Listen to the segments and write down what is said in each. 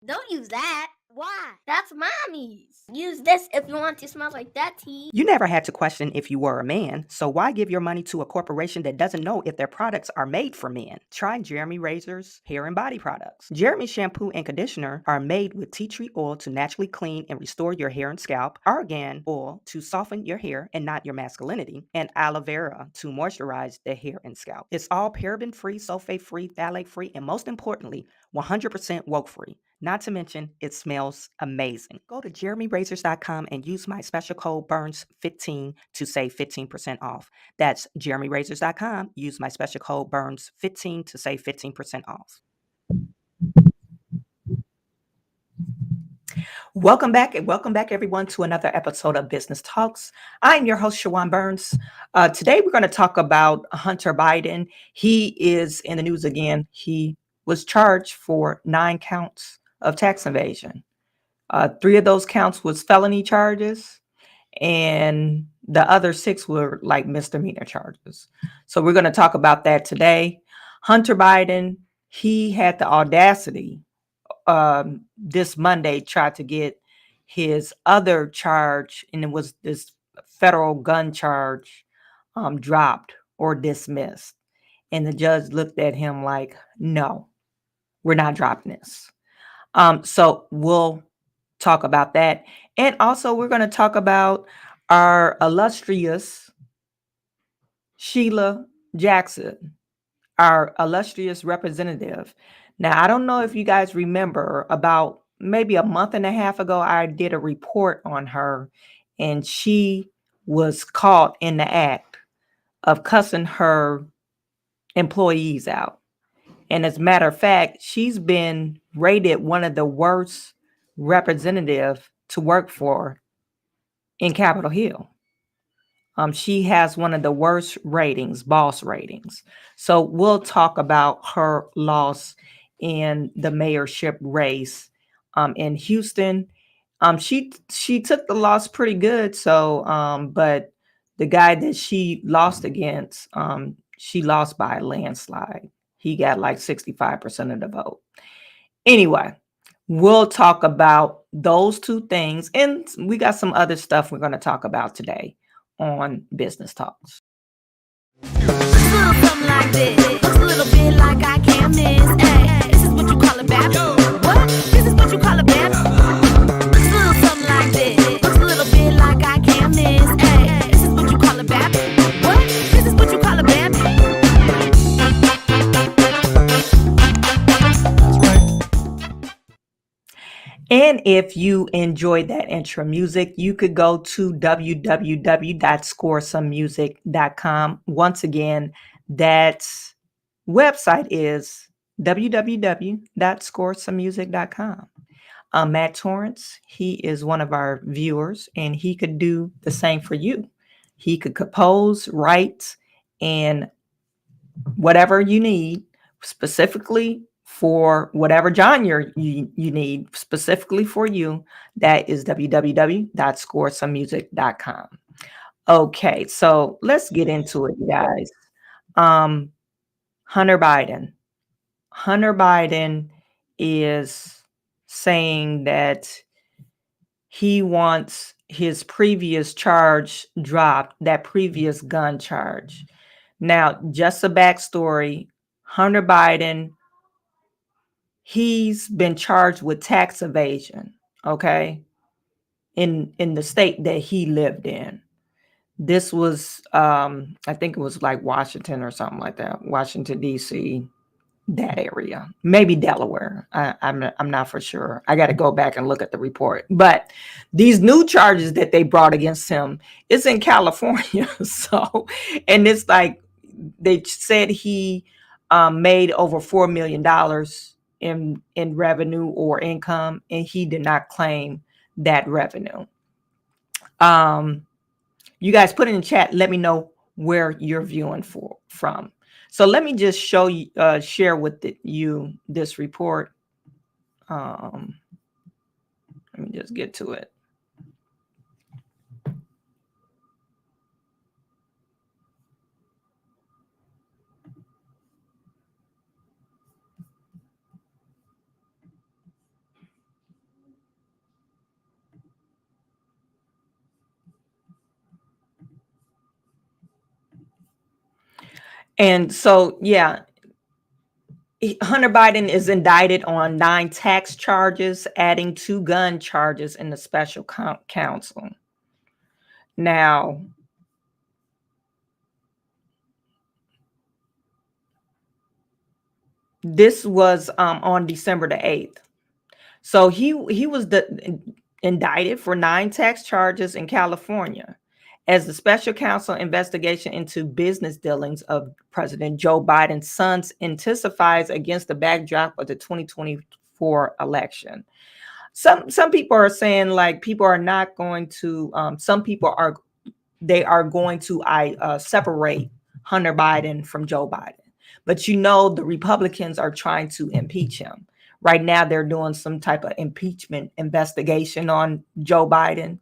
Don't use that. Why? That's mommy's. Use this if you want to smell like that tea. You never had to question if you were a man, so why give your money to a corporation that doesn't know if their products are made for men? Try Jeremy Razor's hair and body products. Jeremy shampoo and conditioner are made with tea tree oil to naturally clean and restore your hair and scalp, argan oil to soften your hair and not your masculinity, and aloe vera to moisturize the hair and scalp. It's all paraben-free, sulfate-free, phthalate-free, and most importantly, 100% woke free. Not to mention, it smells amazing. Go to jeremyrazors.com and use my special code BURNS15 to save 15% off. That's jeremyrazors.com. Use my special code BURNS15 to save 15% off. Welcome back, everyone, to another episode of Business Talks. I'm your host, Chawanne Burns. Today, we're going to talk about Hunter Biden. He is in the news again. He was charged for 9 counts of tax evasion. 3 of those counts was felony charges, and the other 6 were like misdemeanor charges. So we're going to talk about that today. Hunter Biden, he had the audacity this Monday tried to get his other charge, and it was this federal gun charge, dropped or dismissed. And the judge looked at him like, no, we're not dropping this. So we'll talk about that. And also we're going to talk about our illustrious Sheila Jackson, our illustrious representative. Now, I don't know if you guys remember, about maybe a month and a half ago, I did a report on her, and she was caught in the act of cussing her employees out. And as a matter of fact, she's been rated one of the worst representative to work for in Capitol Hill. She has one of the worst ratings, boss ratings. So we'll talk about her loss in the mayorship race in Houston. She took the loss pretty good. So, but the guy that she lost against, she lost by a landslide. He got like 65% of the vote. Anyway, we'll talk about those 2 things, and we got some other stuff we're going to talk about today on Business Talks. Something like this. Looks a little bit like I can't miss. Hey, this is what you call a bad. What? This is what you call a bad. Something like this. Looks a little bit like I can't miss. Hey, this is what you call a bad. What? This is what you call a bad. And if you enjoyed that intro music, you could go to www.scoresomemusic.com. Once again, that website is www.scoresomemusic.com. Matt Torrance, he is one of our viewers, and he could do the same for you. He could compose, write, and whatever you need specifically for whatever genre you need specifically for you. That is www.scoresomemusic.com. Okay, so let's get into it, guys. Hunter Biden. Hunter Biden is saying that he wants his previous charge dropped, that previous gun charge. Now, just a backstory, Hunter Biden, he's been charged with tax evasion, okay, in the state that he lived in. This was, I think it was like Washington or something like that, Washington, D.C., that area, maybe Delaware. I'm not for sure. I got to go back and look at the report. But these new charges that they brought against him, it's in California. So, and it's like they said he made over $4 million in revenue or income, and he did not claim that revenue. You guys put in the chat. Let me know where you're viewing from. So let me just show you, share with you this report. Let me just get to it. And so, yeah, Hunter Biden is indicted on 9 tax charges, adding 2 gun charges in the special counsel. Now, This was on December the 8th. So he was indicted for 9 tax charges in California as the special counsel investigation into business dealings of President Joe Biden's sons intensifies against the backdrop of the 2024 election. Some people are saying like people are not going to. Some people are going to separate Hunter Biden from Joe Biden. But you know, the Republicans are trying to impeach him. Right now, they're doing some type of impeachment investigation on Joe Biden.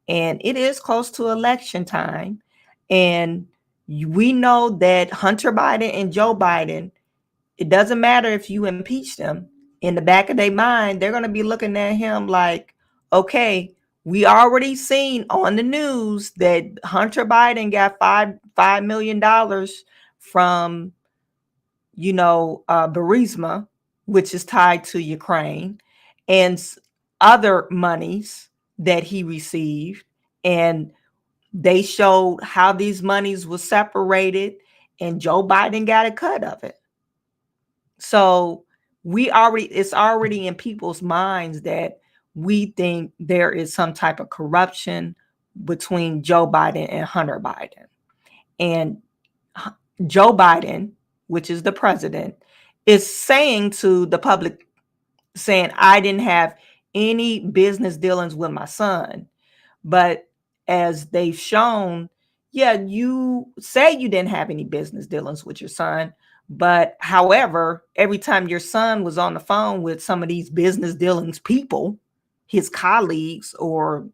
And it is close to election time. And we know that Hunter Biden and Joe Biden, it doesn't matter if you impeach them. In the back of their mind, they're going to be looking at him like, okay, we already seen on the news that Hunter Biden got $5 million from, Burisma, which is tied to Ukraine, and other monies that he received. And they showed how these monies were separated, and Joe Biden got a cut of it. So it's already in people's minds that we think there is some type of corruption between Joe Biden and Hunter Biden. And Joe Biden, which is the president, is saying to the public, saying, I didn't have any business dealings with my son. But as they've shown, yeah, you say you didn't have any business dealings with your son. But however, every time your son was on the phone with some of these business dealings people, his colleagues or,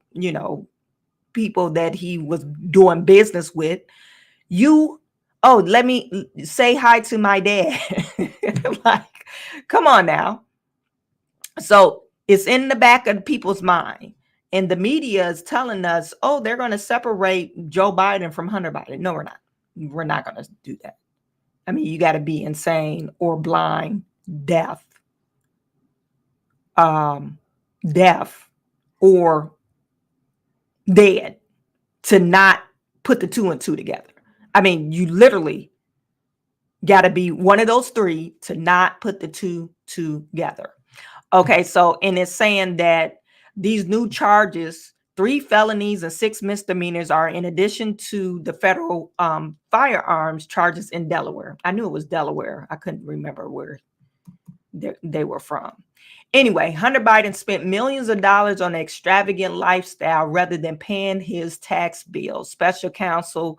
people that he was doing business with, let me say hi to my dad. Like, come on now. So it's in the back of people's mind. And the media is telling us, they're going to separate Joe Biden from Hunter Biden. No, we're not. We're not going to do that. I mean, you got to be insane or blind, deaf or dead to not put the 2 and 2 together. I mean, you literally got to be one of those 3 to not put the 2 together. Okay, so, and it's saying that these new charges, 3 felonies and 6 misdemeanors are in addition to the federal firearms charges in Delaware. I knew it was Delaware. I couldn't remember where they were from. Anyway, Hunter Biden spent millions of dollars on an extravagant lifestyle rather than paying his tax bills. Special counsel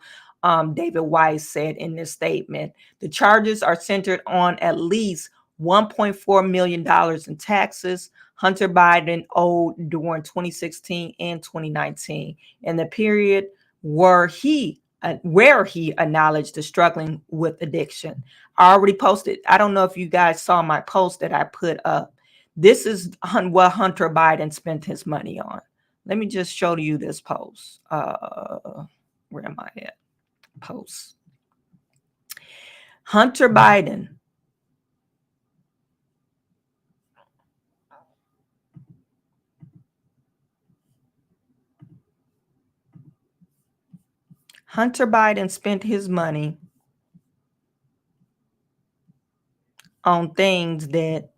David Weiss said in this statement, the charges are centered on at least $1.4 million in taxes Hunter Biden owed during 2016 and 2019, and the period where he acknowledged the struggling with addiction. I already posted. I don't know if you guys saw my post that I put up. This is what Hunter Biden spent his money on. Let me just show you this post. Where am I at? Post. Hunter Biden spent his money on things that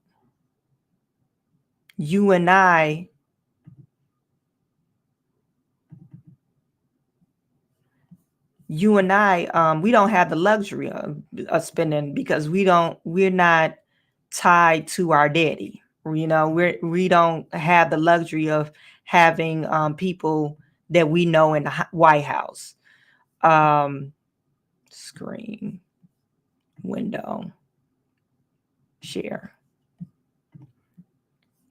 you and I we don't have the luxury of spending because we're not tied to our daddy. We don't have the luxury of having people that we know in the White House. Screen, window, share.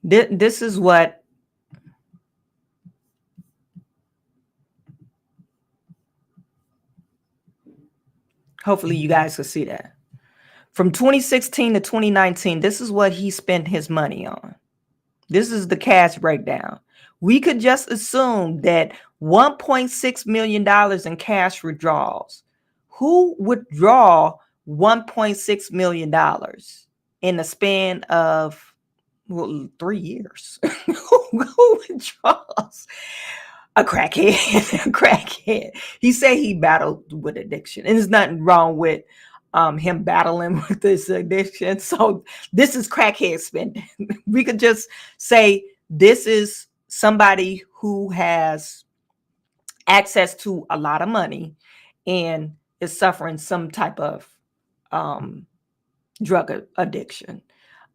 This is what hopefully you guys can see that. From 2016 to 2019, this is what he spent his money on. This is the cash breakdown. We could just assume that $1.6 million in cash withdrawals. Who would draw $1.6 million in the span of 3 years? Who withdraws? A crackhead. He said he battled with addiction, and there's nothing wrong with him battling with this addiction. So this is crackhead spending. We could just say this is somebody who has access to a lot of money and is suffering some type of drug addiction.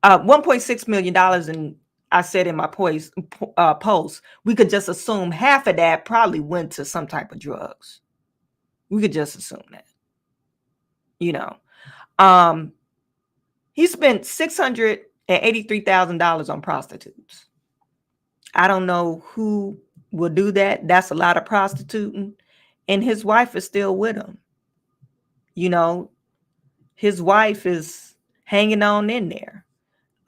$1.6 million, and I said in my post, we could just assume half of that probably went to some type of drugs. We could just assume that. He spent $683,000 on prostitutes. I don't know who will do that. That's a lot of prostituting. And his wife is still with him. His wife is hanging on in there.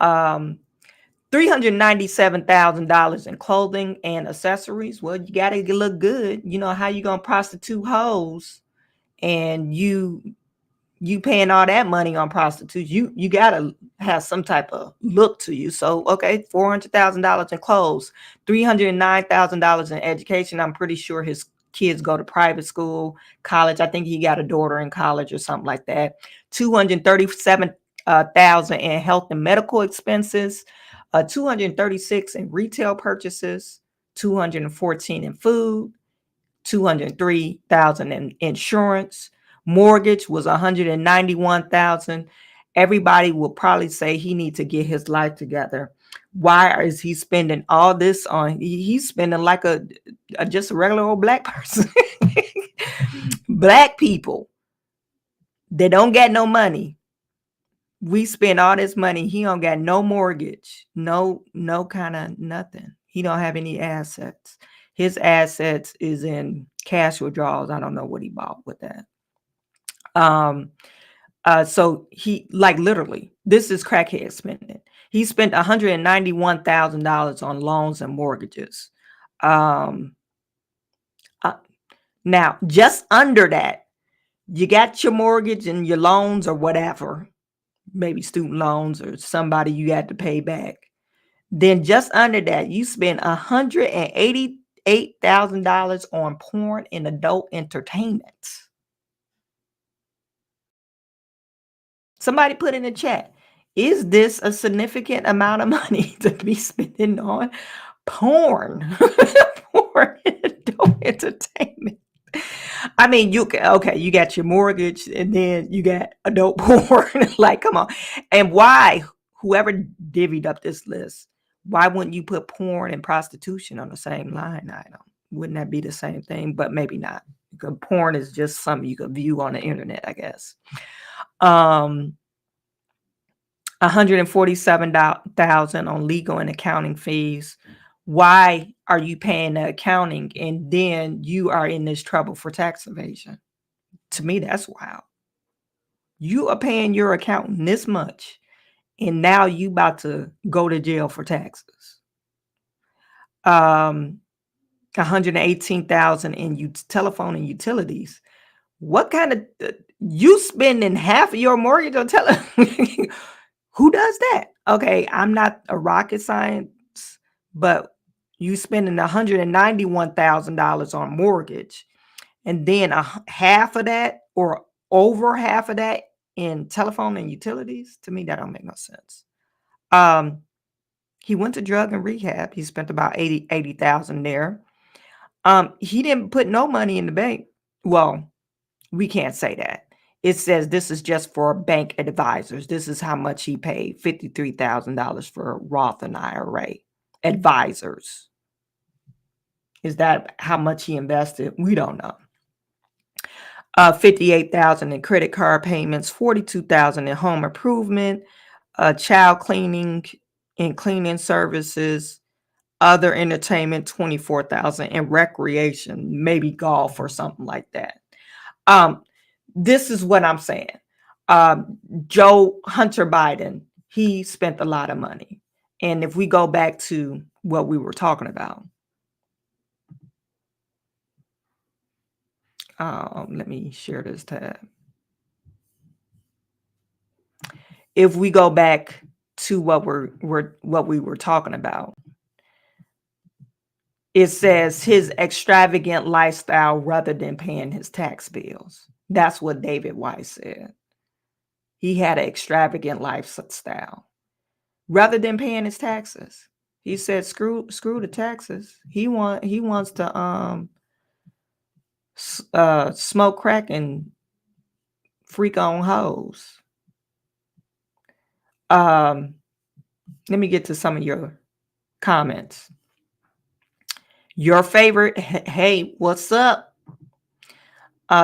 $397,000 in clothing and accessories. Well, you got to look good. How you going to prostitute hoes and you paying all that money on prostitutes? You got to have some type of look to you. So, okay, $400,000 in clothes, $309,000 in education. I'm pretty sure his kids go to private school, college. I think he got a daughter in college or something like that. $237,000 in health and medical expenses, $236 in retail purchases, $214 in food, $203,000 in insurance. Mortgage was $191,000. Everybody will probably say he needs to get his life together. Why is he spending all this on? He's spending like just a regular old black person. Black people, they don't get no money. We spend all this money. He don't got no mortgage, no kind of nothing. He don't have any assets. His assets is in cash withdrawals. I don't know what he bought with that. So he, like, literally, this is crackhead spending. He spent $191,000 on loans and mortgages. Now, just under that, you got your mortgage and your loans or whatever, maybe student loans or somebody you had to pay back. Then just under that, you spend $188,000 on porn and adult entertainment. Somebody put in the chat, is this a significant amount of money to be spending on porn? Porn and adult entertainment. I mean, you got your mortgage and then you got adult porn. Like, come on. And why, whoever divvied up this list, why wouldn't you put porn and prostitution on the same line item? Wouldn't that be the same thing? But maybe not, because porn is just something you could view on the internet, I guess. $147,000 on legal and accounting fees. Why are you paying the accounting and then you are in this trouble for tax evasion? To me, that's wild. You are paying your accountant this much, and now you about to go to jail for taxes. $118,000 in telephone and utilities. What kind of you spending half of your mortgage on telephone? Who does that? Okay, I'm not a rocket science, but you spending $191,000 on mortgage, and then half of that or over half of that in telephone and utilities. To me, that don't make no sense. He went to drug and rehab. He spent about $80,000 there. He didn't put no money in the bank. Well, we can't say that. It says this is just for bank advisors. This is how much he paid, $53,000 for Roth and IRA advisors. Is that how much he invested? We don't know. $58,000 in credit card payments, $42,000 in home improvement, child cleaning and cleaning services, other entertainment, $24,000 in recreation, maybe golf or something like that. This is what I'm saying. Joe Hunter Biden, he spent a lot of money. And if we go back to what we were talking about, let me share this tab. If we go back to what we were talking about, it says his extravagant lifestyle rather than paying his tax bills. That's what David Weiss said. he had an extravagant lifestyle. Rather than paying his taxes, he said, "Screw the taxes." He wants to smoke crack and freak on hoes. Let me get to some of your comments. Your favorite, hey, what's up?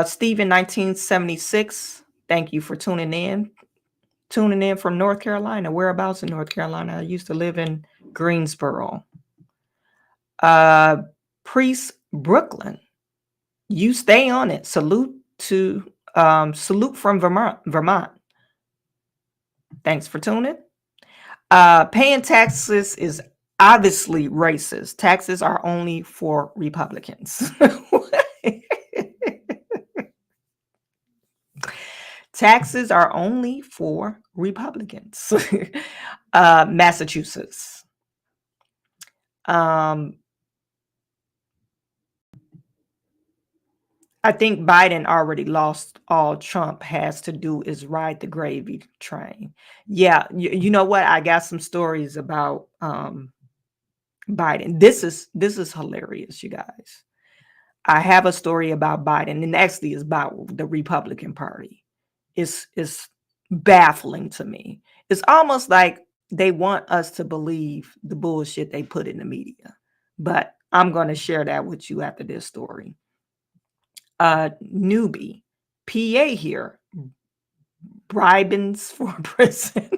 Steven 1976, thank you for tuning in. Tuning in from North Carolina. Whereabouts in North Carolina? I used to live in Greensboro. Priest Brooklyn, you stay on it. Salute from Vermont. Thanks for tuning. Paying taxes is obviously racist. Taxes are only for Republicans. Taxes are only for Republicans. Massachusetts. I think Biden already lost. All Trump has to do is ride the gravy train. Yeah, you know what? I got some stories about Biden. This is hilarious, you guys. I have a story about Biden, and actually is about the Republican Party. It's baffling to me. It's almost like they want us to believe the bullshit they put in the media. But I'm going to share that with you after this story. Newbie, PA here, bribings for prison.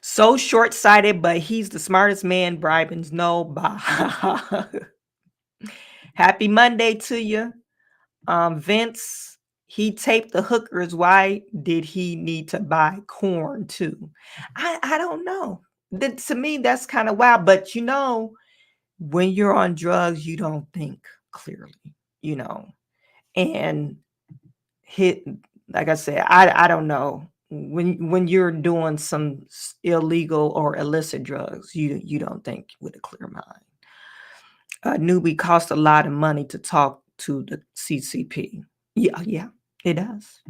So short-sighted, but he's the smartest man. Bribings, no. Happy Monday to you. Vince, he taped the hookers. Why did he need to buy corn too? I don't know. To me, that's kind of wild. But when you're on drugs, you don't think clearly, and like I said, I don't know. When you're doing some illegal or illicit drugs, you don't think with a clear mind. Newbie cost a lot of money to talk to the CCP. Yeah, it does.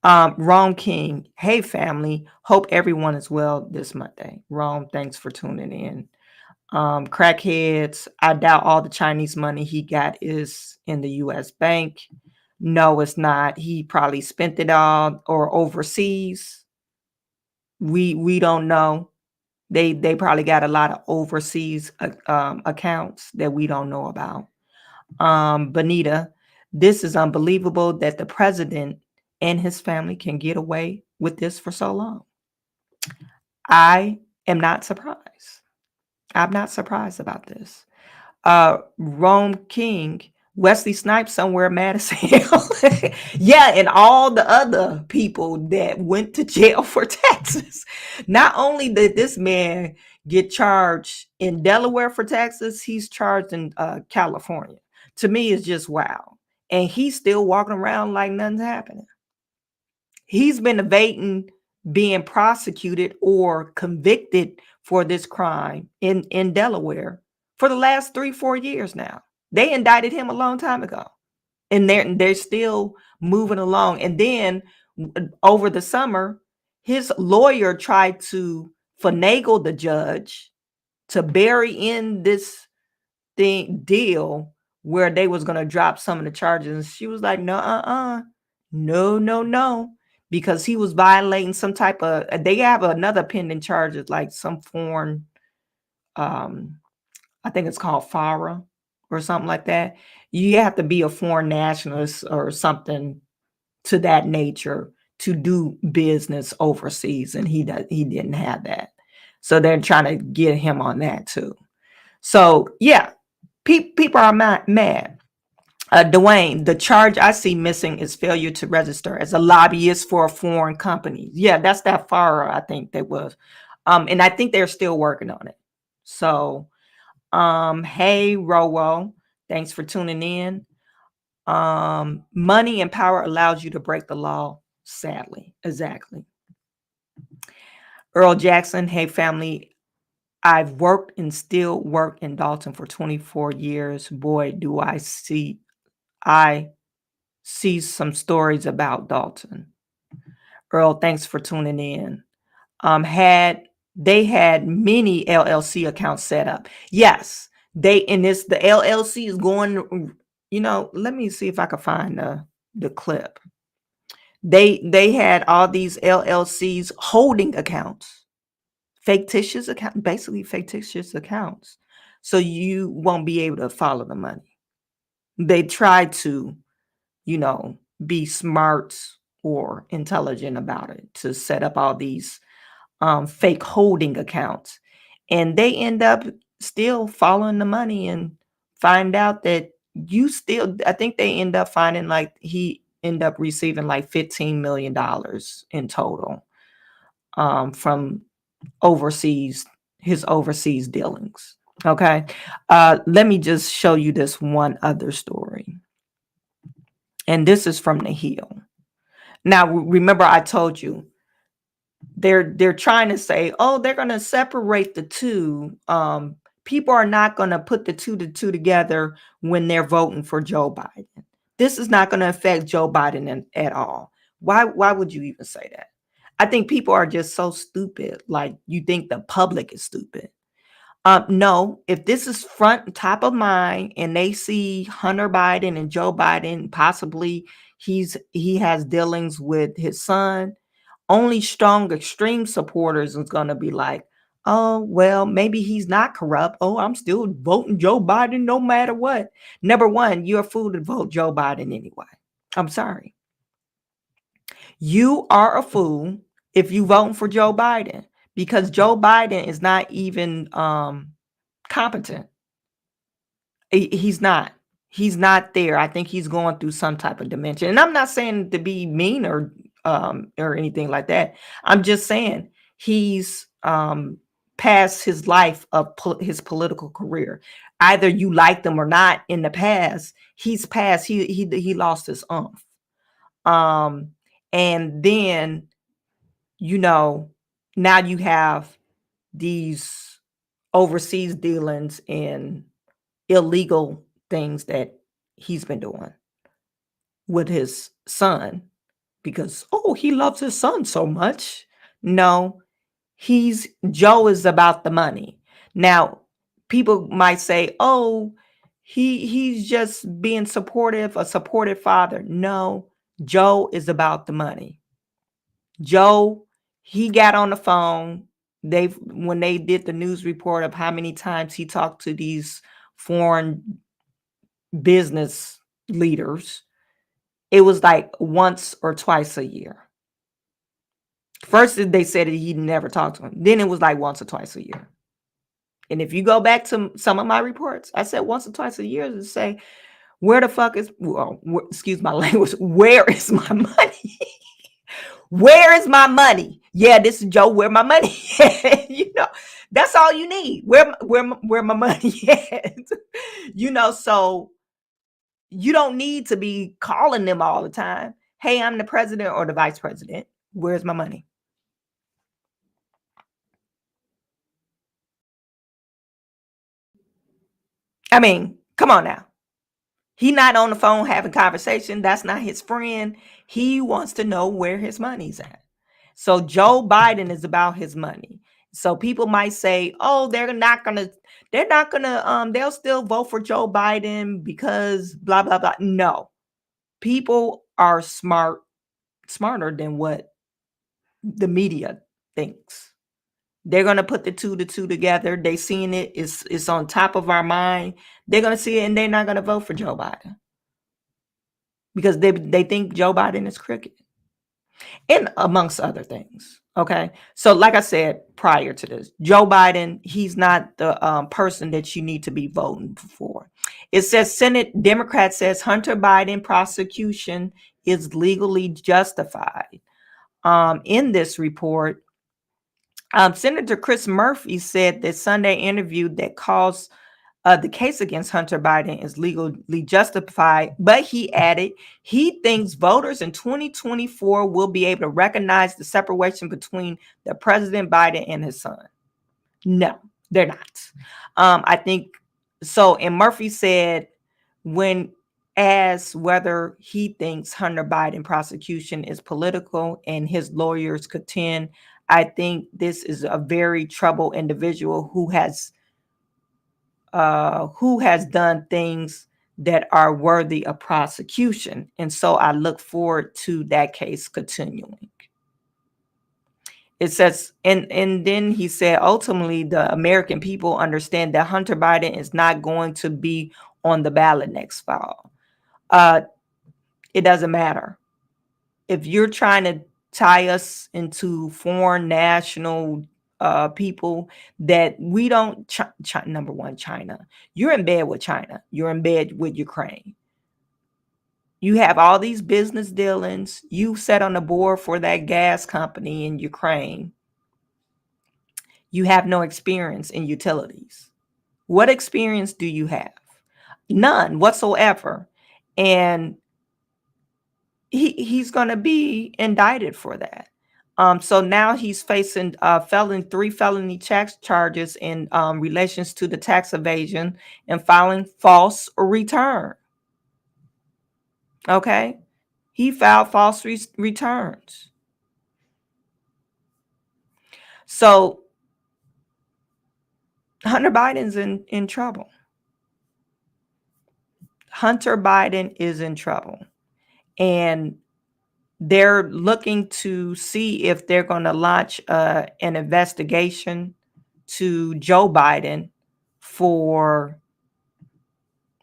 Rome King, hey family, hope everyone is well this Monday. Rome, thanks for tuning in. Crackheads, I doubt all the Chinese money he got is in the U.S. bank. No, it's not. He probably spent it all or overseas. We don't know. They probably got a lot of overseas accounts that we don't know about. Bonita, this is unbelievable that the president and his family can get away with this for so long. I am not surprised. I'm not surprised about this. Rome King, Wesley Snipes somewhere mad as hell. Yeah, and all the other people that went to jail for taxes. Not only did this man get charged in Delaware for taxes, he's charged in California. To me, it's just wow. And he's still walking around like nothing's happening. He's been evading being prosecuted or convicted for this crime in Delaware for the last 3-4 years now. They indicted him a long time ago, and they're still moving along. And then over the summer, his lawyer tried to finagle the judge to bury in this deal where they was going to drop some of the charges. And she was like, no, no, because he was violating some type of, they have another pending charges, like some foreign, I think it's called FARA or something like that. You have to be a foreign nationalist or something to that nature to do business overseas. And he didn't have that. So they're trying to get him on that too. So yeah, people are mad. Dwayne, the charge I see missing is failure to register as a lobbyist for a foreign company. Yeah, that's that FARA, I think that was. And I think they're still working on it. So, hey, Rowo, thanks for tuning in. Money and power allows you to break the law, sadly. Exactly. Earl Jackson, hey, family. I've worked and still work in Dalton for 24 years. Boy, do I see some stories about Dalton. Earl, thanks for tuning in. They had many LLC accounts set up. Yes, the LLC is going, let me see if I can find the clip. They had all these LLCs holding accounts, basically fictitious accounts. So you won't be able to follow the money. They try to, be smart or intelligent about it to set up all these fake holding accounts, and they end up still following the money and find out that I think they end up finding like he end up receiving like $15 million in total from his overseas dealings. Okay. Let me just show you this one other story. And this is from the Hill. Now, remember I told you they're trying to say, oh, they're going to separate the two. People are not going to put the two together when they're voting for Joe Biden. This is not going to affect Joe Biden at all. Why would you even say that? I think people are just so stupid. Like, you think the public is stupid. No, if this is front and top of mind and they see Hunter Biden and Joe Biden, possibly he has dealings with his son, only strong extreme supporters is going to be like, oh, well, maybe he's not corrupt. Oh, I'm still voting Joe Biden no matter what. Number one, you're a fool to vote Joe Biden anyway. I'm sorry. You are a fool if you vote for Joe Biden, because Joe Biden is not even competent. He's not. He's not there. I think he's going through some type of dementia. And I'm not saying to be mean or anything like that. I'm just saying he's past his life of his political career. Either you liked him or not in the past, he's past. He lost his umph. And then, now you have these overseas dealings and illegal things that he's been doing with his son because, oh, he loves his son so much. No, Joe is about the money. Now, people might say, oh, he's just being supportive, a supportive father. No, Joe is about the money. Joe, he got on the phone. When they did the news report of how many times he talked to these foreign business leaders, it was like once or twice a year. First, they said that he never talked to him. Then it was like once or twice a year. And if you go back to some of my reports, I said once or twice a year to say, where the fuck is, excuse my language, where is my money? Where is my money? Yeah, this is Joe. Where my money at? That's all you need. Where my money at? So you don't need to be calling them all the time. Hey, I'm the president or the vice president. Where's my money? I mean, come on now. He not on the phone having conversation. That's not his friend. He wants to know where his money's at. So Joe Biden is about his money. So people might say, oh, they'll still vote for Joe Biden because blah, blah, blah. No, people are smarter than what the media thinks. They're going to put the two together. They seeing it. It's on top of our mind. They're going to see it and they're not going to vote for Joe Biden because they think Joe Biden is crooked, and amongst other things. Okay. So like I said, prior to this, Joe Biden, he's not the person that you need to be voting for. It says Senate Democrat says Hunter Biden prosecution is legally justified. In this report, Senator Chris Murphy said that Sunday interview that calls the case against Hunter Biden is legally justified, but he added he thinks voters in 2024 will be able to recognize the separation between the President Biden and his son. No, they're not. I think so. And Murphy said when as whether he thinks Hunter Biden prosecution is political, and his lawyers contend. I think this is a very troubled individual who has done things that are worthy of prosecution. And so I look forward to that case continuing. It says, and then he said, ultimately, the American people understand that Hunter Biden is not going to be on the ballot next fall. It doesn't matter. If you're trying to tie us into foreign national people that we don't, number one, China. You're in bed with China. You're in bed with Ukraine. You have all these business dealings. You sat on the board for that gas company in Ukraine. You have no experience in utilities. What experience do you have? None whatsoever. And he's going to be indicted for that. So now he's facing three felony tax charges in relations to the tax evasion and filing false return. Okay, he filed false returns. So Hunter Biden's in trouble. Hunter Biden is in trouble, and they're looking to see if they're going to launch an investigation to Joe Biden for,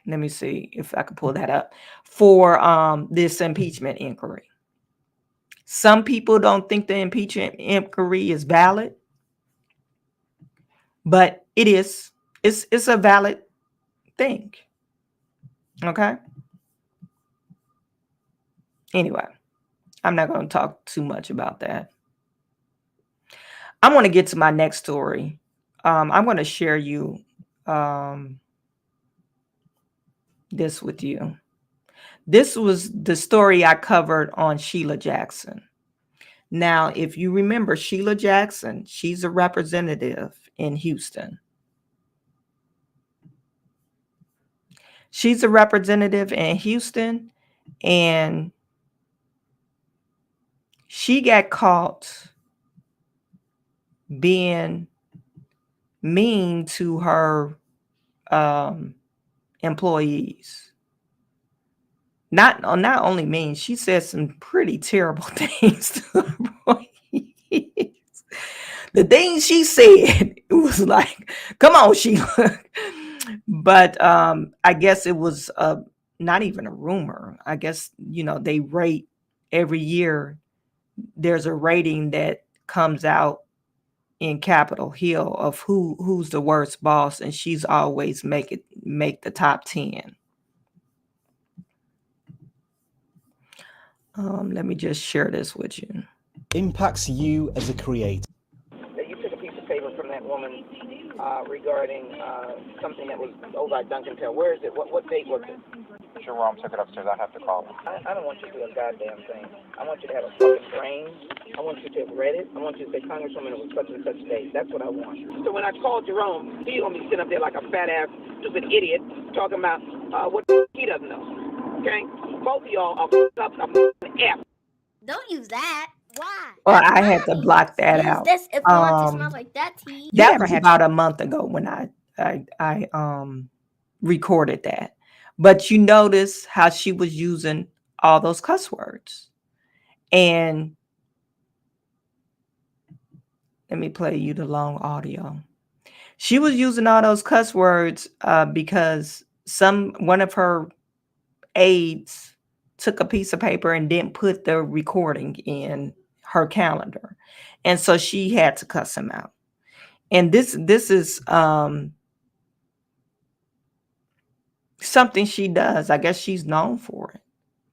let me see if I can pull that up, for this impeachment inquiry. Some people don't think the impeachment inquiry is valid, but it is. It's a valid thing. Okay? Anyway, I'm not going to talk too much about that. I want to get to my next story. I'm going to share you this with you. This was the story I covered on Sheila Jackson. Now, if you remember Sheila Jackson, she's a representative in Houston. She's a representative in Houston, and she got caught being mean to her employees. Not only mean, she said some pretty terrible things to her employees. The things she said, it was like, come on, Sheila. But I guess it was not even a rumor. I guess, they rate every year. There's a rating that comes out in Capitol Hill of who's the worst boss, and she's always make the top 10. Let me just share this with you. Impacts you as a creator. You took a piece of paper from that woman regarding something that was over at Duncan Tail. Where is it? What date was it? Jerome took it upstairs. I have to call him. I don't want you to do a goddamn thing. I want you to have a fucking brain. I want you to have read it. I want you to say, Congresswoman, it was such and such date. That's what I want. So when I called Jerome, he don't be sitting up there like a fat ass, stupid idiot, talking about what he doesn't know. Okay? Both of y'all are up a F. Don't use that. Why? Well, That's I had to mommies. block that Use out. this if you want to smell like that tea. That was about a month ago when I recorded that. But you notice how she was using all those cuss words. And let me play you the long audio. She was using all those cuss words because one of her aides took a piece of paper and didn't put the recording in her calendar. And so she had to cuss him out. And this is something she does. I guess she's known for it.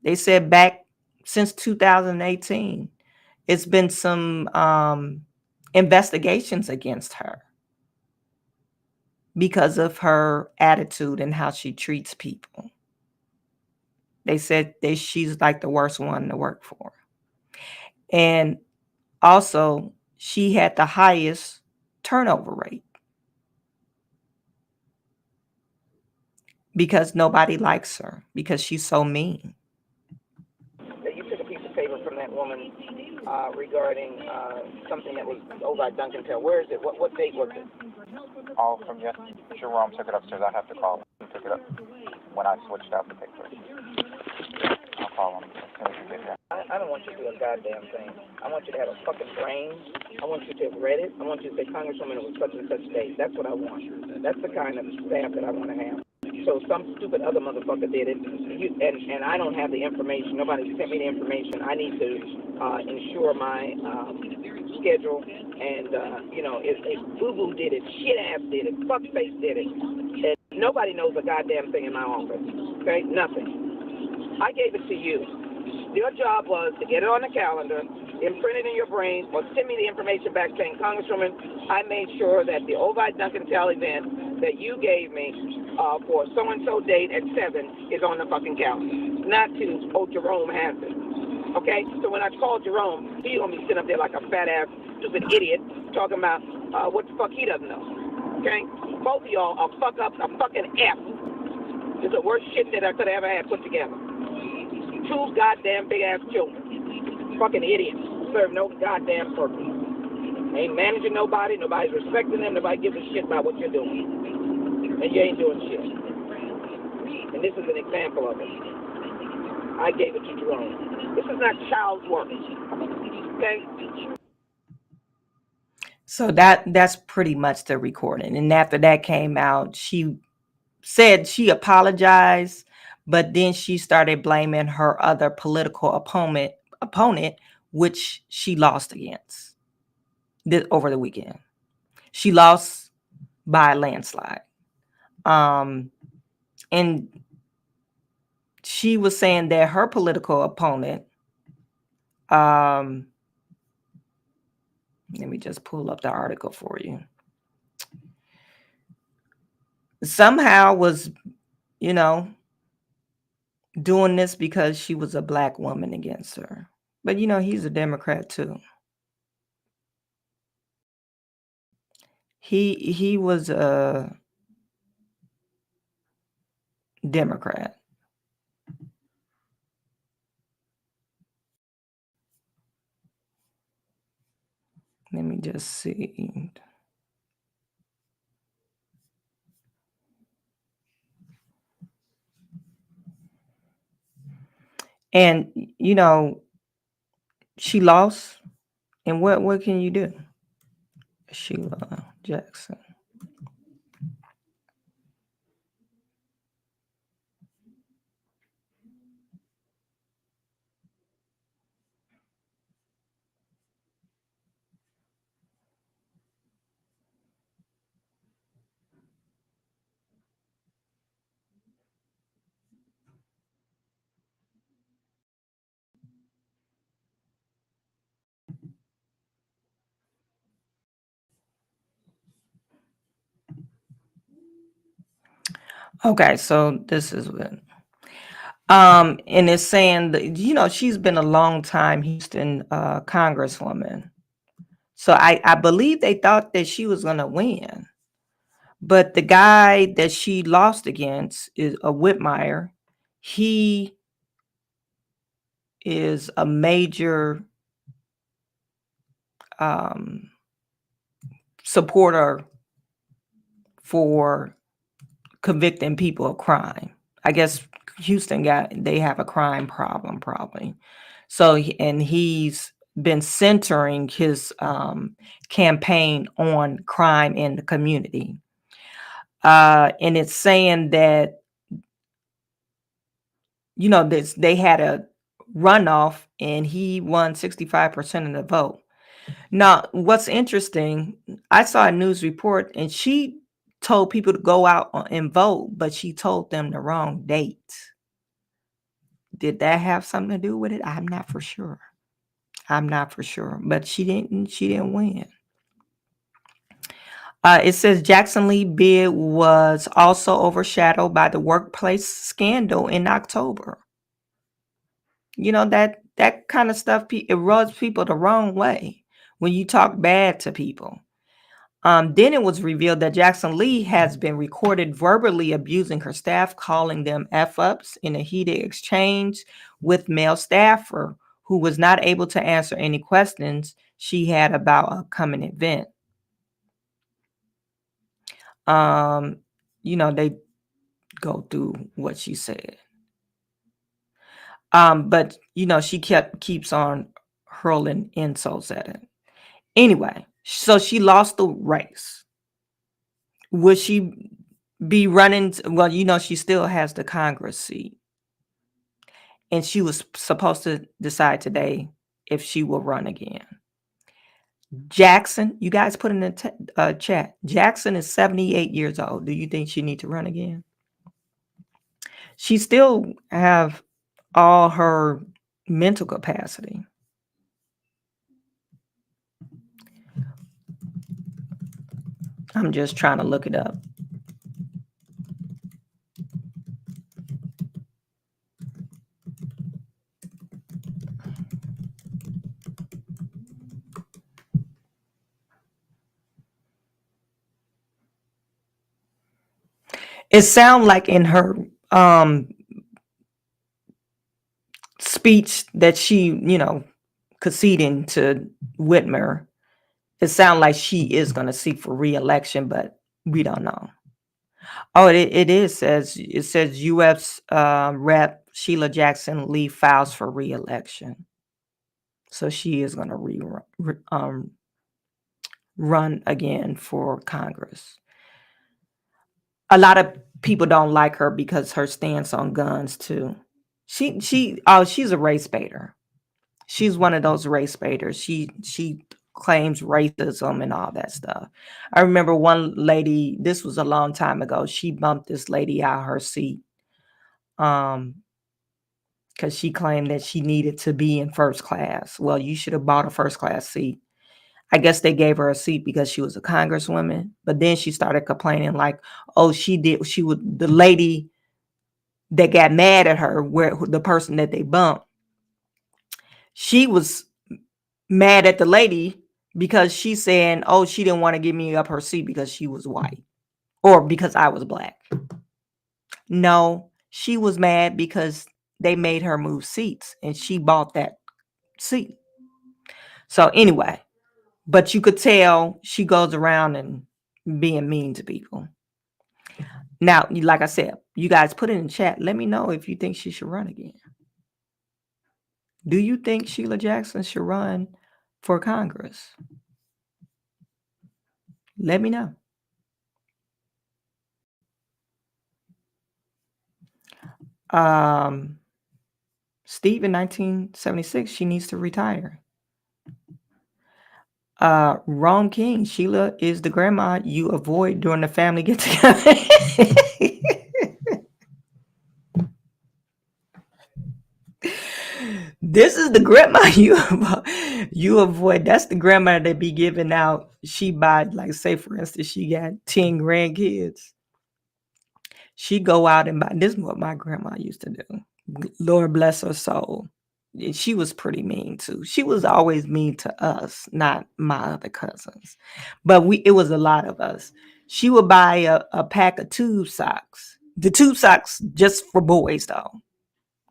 They said back since 2018, it's been some investigations against her because of her attitude and how she treats people. They said she's like the worst one to work for. And also, she had the highest turnover rate. because nobody likes her because she's so mean. That you took a piece of paper from that woman regarding something that was over at Duncan Tail. Where is it? What date was it? All from yesterday. Jerome took it upstairs. I have to call him. He took it up when I switched out the paper. I'll call him as soon as he gets here. I don't want you to do a goddamn thing. I want you to have a fucking brain. I want you to have read it. I want you to say, Congresswoman, it was such and such date. That's what I want. That's the kind of staff that I want to have. So some stupid other motherfucker did it, and I don't have the information. Nobody sent me the information. I need to ensure my schedule. And, if boo-boo did it, shit-ass did it, fuckface did it, and nobody knows a goddamn thing in my office. Okay? Nothing. I gave it to you. Your job was to get it on the calendar, imprint it in your brain, or send me the information back saying, Congresswoman, I made sure that the Ovi Duncan Tell event that you gave me for so-and-so date at 7 is on the fucking calendar. Not to, Jerome has it. Okay? So when I called Jerome, he gonna be sitting up there like a fat-ass, stupid idiot, talking about what the fuck he doesn't know. Okay? Both of y'all are a fucking F. It's the worst shit that I could have ever had put together. Two goddamn big-ass children. Fucking idiots. Serve no goddamn purpose. Ain't managing nobody. Nobody's respecting them. Nobody gives a shit about what you're doing. And you ain't doing shit. And this is an example of it. I gave it to Jerome. This is not child's work. Okay? So that's pretty much the recording. And after that came out, she said she apologized, but then she started blaming her other political opponent, which she lost against over the weekend. She lost by a landslide. And she was saying that her political opponent, let me just pull up the article for you, somehow was, doing this because she was a black woman against her. But, he's a Democrat too. He was a Democrat. Let me just see. And, she lost. And what can you do? Sheila Jackson. Okay, so this is what. And it's saying that, she's been a long time Houston congresswoman. So I believe they thought that she was going to win. But the guy that she lost against is a Whitmire. He is a major supporter for convicting people of crime. I guess Houston they have a crime problem probably. So, and he's been centering his campaign on crime in the community. And it's saying that, they had a runoff and he won 65% of the vote. Now, what's interesting, I saw a news report and she told people to go out and vote, but she told them the wrong date. Did that have something to do with it? I'm not for sure. But she didn't win. It says Jackson Lee bid was also overshadowed by the workplace scandal in October. That kind of stuff, it rubs people the wrong way when you talk bad to people. Then it was revealed that Jackson Lee has been recorded verbally abusing her staff, calling them F-ups in a heated exchange with male staffer who was not able to answer any questions she had about upcoming event. They go through what she said. But she keeps on hurling insults at it. Anyway, so she lost the race. Would she be running? Well, she still has the Congress seat. And she was supposed to decide today if she will run again. Jackson, you guys put in the chat. Jackson is 78 years old. Do you think she need to run again? She still have all her mental capacity. I'm just trying to look it up. It sounds like in her speech that she, conceding to Whitmer, it sounds like she is going to seek for re-election, but we don't know. Oh, it says U.S. Rep Sheila Jackson Lee files for re-election, so she is going to run again for Congress. A lot of people don't like her because her stance on guns too. She's a race baiter. She's one of those race baiters. She claims racism and all that stuff. I remember one lady, this was a long time ago, she bumped this lady out her seat because she claimed that she needed to be in first class. Well, you should have bought a first class seat. I guess they gave her a seat because she was a congresswoman, but then she started complaining like, oh, the lady that got mad at her, the person that they bumped, she was mad at the lady because she's saying, oh, she didn't want to give me up her seat because she was white or because I was black. No, she was mad because they made her move seats and she bought that seat. So anyway, but you could tell she goes around and being mean to people. Now, like I said, you guys put it in chat. Let me know if you think she should run again. Do you think Sheila Jackson should run for Congress? Let me know. Steve in 1976, she needs to retire. Rome King, Sheila is the grandma you avoid during the family get together. This is the grandma you avoid. That's the grandma that be giving out. She buy, like, say for instance, she got 10 grandkids. She go out and buy. This is what my grandma used to do. Lord bless her soul. She was pretty mean too. She was always mean to us, not my other cousins. But it was a lot of us. She would buy a pack of tube socks. The tube socks just for boys though.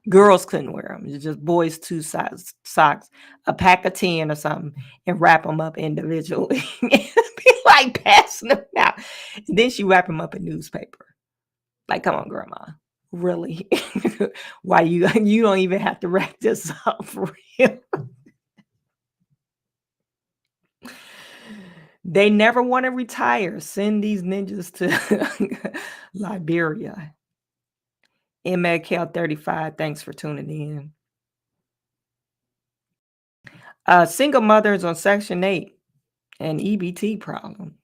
Girls couldn't wear them. It's just boys' tube socks, a pack of 10 or something, and wrap them up individually. Be like passing them out. And then she wrap them up in newspaper. Like, come on, grandma. Really? Why you don't even have to wrap this up for real? They never want to retire. Send these ninjas to Liberia. MLK 35, thanks for tuning in. Single mothers on Section 8 and EBT problem.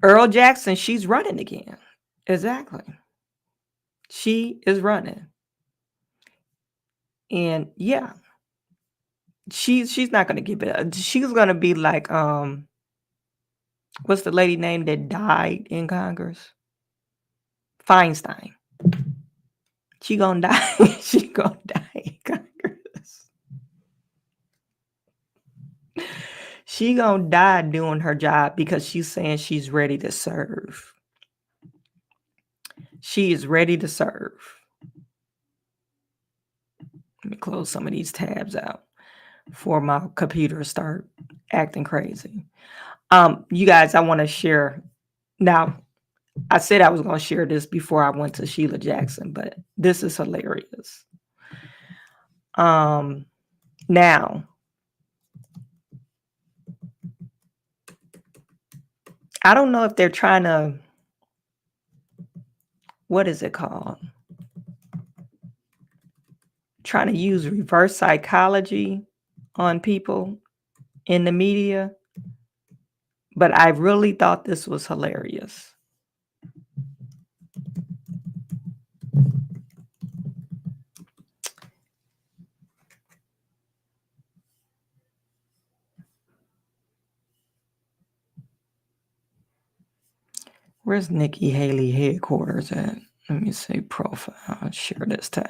Earl Jackson, she's running again. Exactly. She is running. And yeah, she's not going to give it up. She's going to be like, what's the lady name that died in Congress? Feinstein. She gonna die. She gonna die in Congress. She gonna die doing her job because she's saying she's ready to serve. She is ready to serve. Let me close some of these tabs out before my computer start acting crazy. You guys, I want to share. Now, I said I was going to share this before I went to Sheila Jackson, but this is hilarious. Now, I don't know if they're trying to, what is it called? Trying to use reverse psychology on people in the media, but I really thought this was hilarious. Where's Nikki Haley headquarters at? Let me see profile. Share this tab.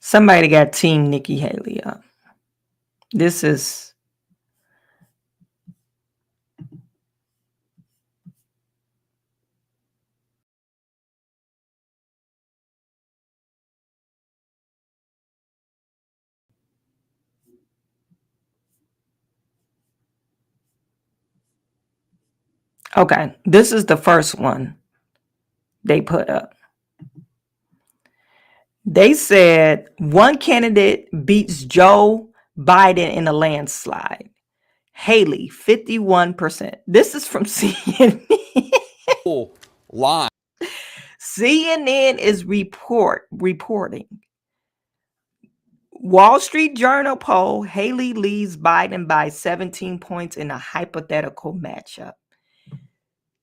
Somebody got Team Nikki Haley up. This is okay. This is the first one they put up. They said one candidate beats Joe Biden in a landslide. Haley, 51%. This is from CNN. Lie. CNN is reporting. Wall Street Journal poll, Haley leads Biden by 17 points in a hypothetical matchup.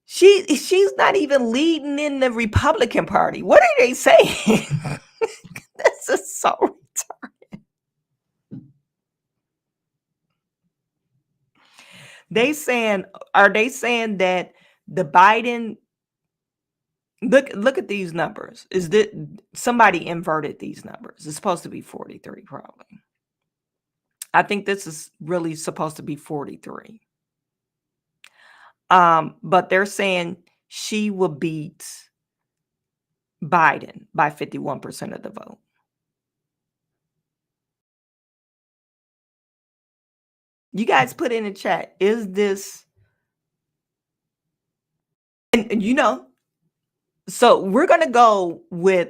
She's not even leading in the Republican Party. What are they saying? This is so retarded. Are they saying that the Biden look at these numbers? Is that somebody inverted these numbers? It's supposed to be 43, probably. I think this is really supposed to be 43. But they're saying she will beat Biden by 51% of the vote. You guys put in the chat, is this, and you know, so we're going to go with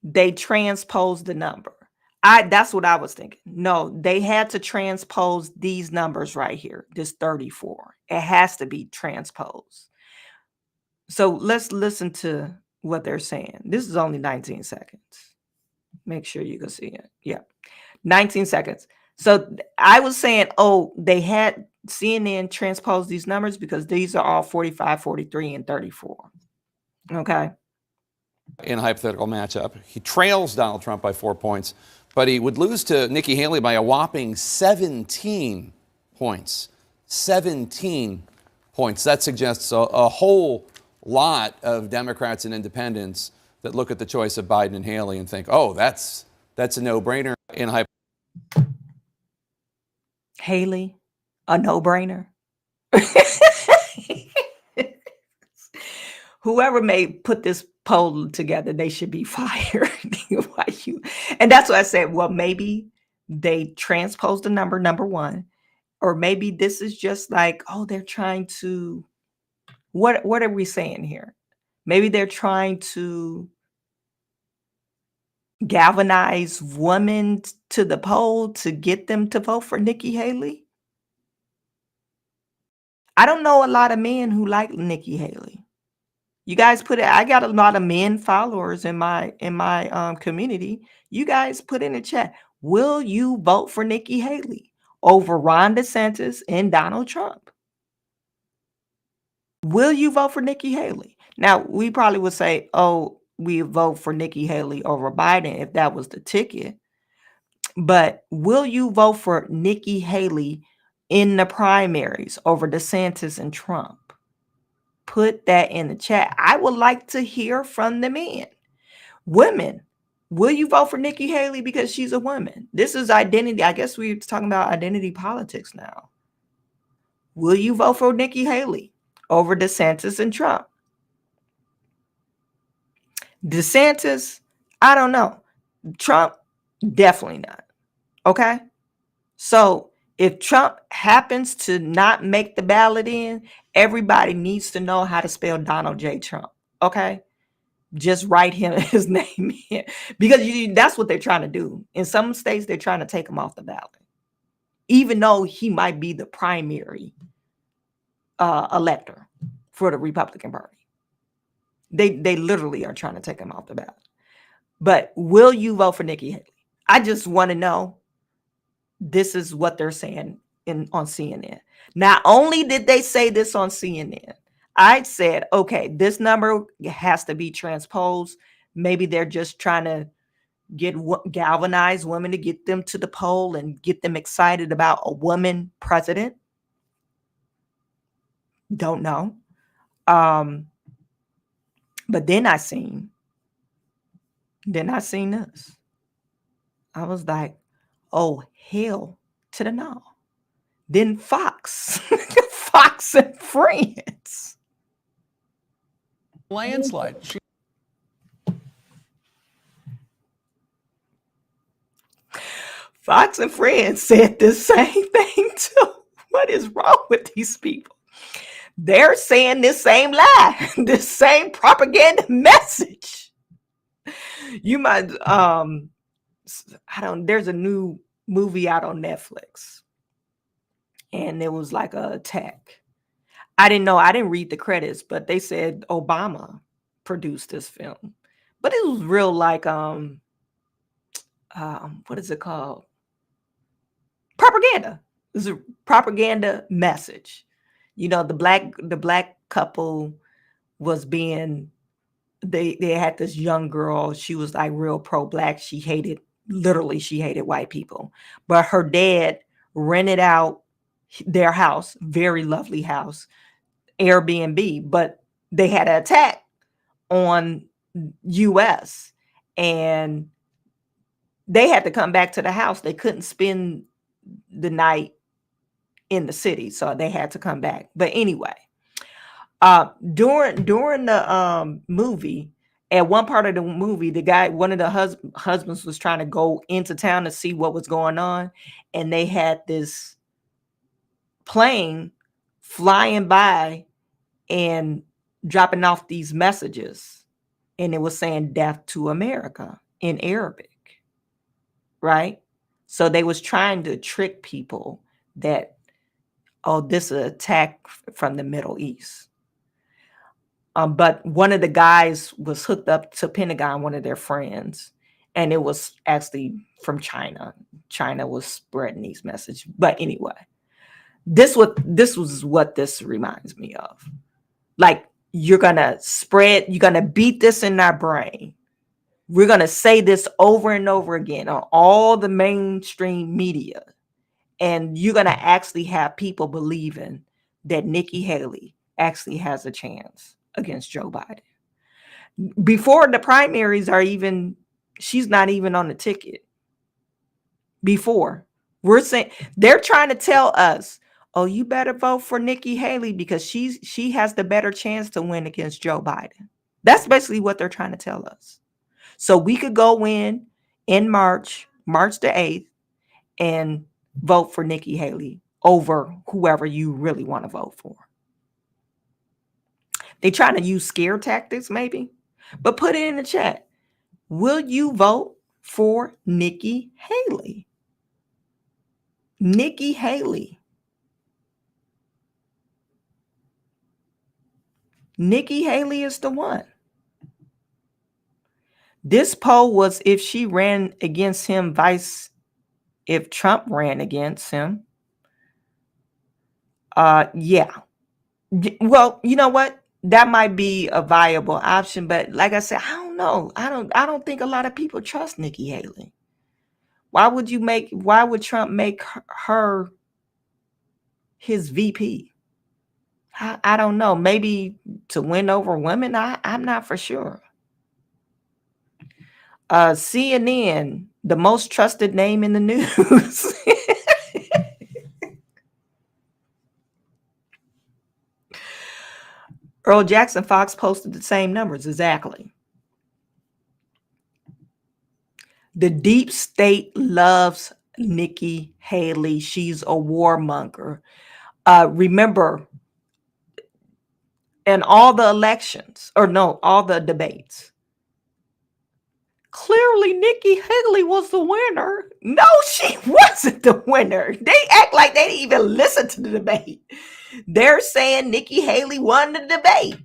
they transposed the number. That's what I was thinking. No, they had to transpose these numbers right here, this 34. It has to be transposed. So let's listen to what they're saying. This is only 19 seconds. Make sure you can see it. Yeah, 19 seconds. So I was saying, oh, they had CNN transpose these numbers because these are all 45, 43, and 34. Okay. In a hypothetical matchup, he trails Donald Trump by 4 points, but he would lose to Nikki Haley by a whopping 17 points. 17 points. That suggests a whole lot of Democrats and independents that look at the choice of Biden and Haley and think, oh, that's a no-brainer. In Haley, a no-brainer. Whoever may put this poll together, they should be fired. And that's what I said. Well, maybe they transposed the number one, or maybe this is just like, oh, they're trying to. What are we saying here? Maybe they're trying to galvanize women to the poll to get them to vote for Nikki Haley. I don't know a lot of men who like Nikki Haley. You guys put it. I got a lot of men followers in my community. You guys put in the chat. Will you vote for Nikki Haley over Ron DeSantis and Donald Trump? Will you vote for Nikki Haley? Now, we probably would say, oh, we vote for Nikki Haley over Biden if that was the ticket. But will you vote for Nikki Haley in the primaries over DeSantis and Trump? Put that in the chat. I would like to hear from the men. Women, Will you vote for Nikki Haley because she's a woman? This is identity. I guess we're talking about identity politics now. Will you vote for Nikki Haley over DeSantis and Trump? DeSantis, I don't know. Trump, definitely not. Okay? So if Trump happens to not make the ballot in, everybody needs to know how to spell Donald J. Trump. Okay? Just write his name in. Because that's what they're trying to do. In some states, they're trying to take him off the ballot. Even though he might be the primary elector for the Republican Party. They literally are trying to take him off the ballot. But will you vote for Nikki Haley? I just want to know. This is what they're saying on CNN. Not only did they say this on CNN, I said, okay, this number has to be transposed. Maybe they're just trying to galvanize women to get them to the poll and get them excited about a woman president. Don't know. But then I seen this. I was like, oh, hell to the no. Then Fox, Fox and Friends. Landslide. Fox and Friends said the same thing too. What is wrong with these people? They're saying this same lie, this same propaganda message. You might, there's a new movie out on Netflix. And it was like a attack. I didn't read the credits, but they said Obama produced this film. But it was real like, what is it called? Propaganda. It was a propaganda message. You know, the black couple was being, they had this young girl. She was like real pro-black. She hated white people. But her dad rented out their house, very lovely house, Airbnb, but they had an attack on US and they had to come back to the house. They couldn't spend the night in the city, so they had to come back. But anyway, during the movie, at one part of the movie, the guy, one of the husbands was trying to go into town to see what was going on, and they had this plane flying by and dropping off these messages, and it was saying death to America in Arabic, right? So they was trying to trick people that, oh, this is an attack from the Middle East. But one of the guys was hooked up to Pentagon, one of their friends, and it was actually from China. China was spreading these messages. But anyway, this was what this reminds me of. Like, you're gonna beat this in our brain. We're gonna say this over and over again on all the mainstream media, and you're gonna actually have people believing that Nikki Haley actually has a chance against Joe Biden. Before the primaries are even, she's not even on the ticket. Before, we're saying, they're trying to tell us, oh, you better vote for Nikki Haley because she has the better chance to win against Joe Biden. That's basically what they're trying to tell us. So we could go in March the 8th, and vote for Nikki Haley over whoever you really want to vote for. They're trying to use scare tactics, maybe, but put it in the chat. Will you vote for Nikki Haley? Nikki Haley. Nikki Haley is the one. This poll was if she ran against him, if Trump ran against him. Yeah. Well, you know what? That might be a viable option, but like I said, I don't know. I don't think a lot of people trust Nikki Haley. Why would Trump make her his VP? I don't know. Maybe to win over women. I'm not for sure. CNN, the most trusted name in the news. Earl Jackson Fox posted the same numbers exactly. The deep state loves Nikki Haley. She's a warmonger. Remember, in all the elections, or no, all the debates, clearly Nikki Haley was the winner. No, she wasn't the winner. They act like they didn't even listen to the debate. They're saying Nikki Haley won the debate.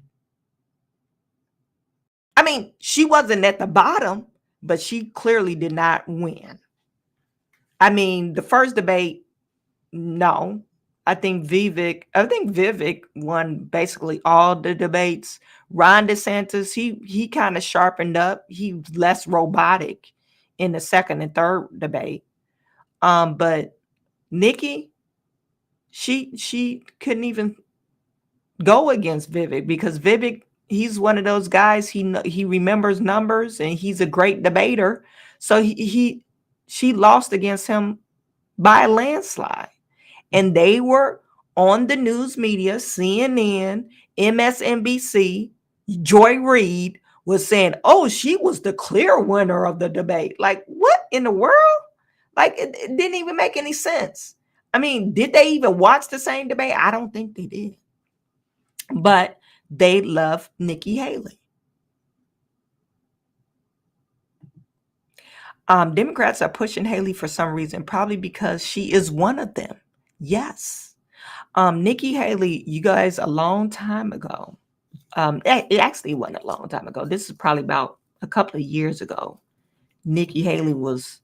I mean, she wasn't at the bottom, but she clearly did not win. I mean, the first debate, no. I think Vivek won basically all the debates. Ron DeSantis, he kind of sharpened up. He was less robotic in the second and third debate. But Nikki, she couldn't even go against Vivek because Vivek, he's one of those guys, he remembers numbers and he's a great debater. So she lost against him by a landslide. And they were on the news media, CNN, MSNBC. Joy Reid was saying, oh, she was the clear winner of the debate. Like, what in the world? Like, it didn't even make any sense. I mean, did they even watch the same debate? I don't think they did. But they love Nikki Haley. Democrats are pushing Haley for some reason, probably because she is one of them. Yes. Nikki Haley, you guys, a long time ago, it actually wasn't a long time ago. This is probably about a couple of years ago. Nikki Haley was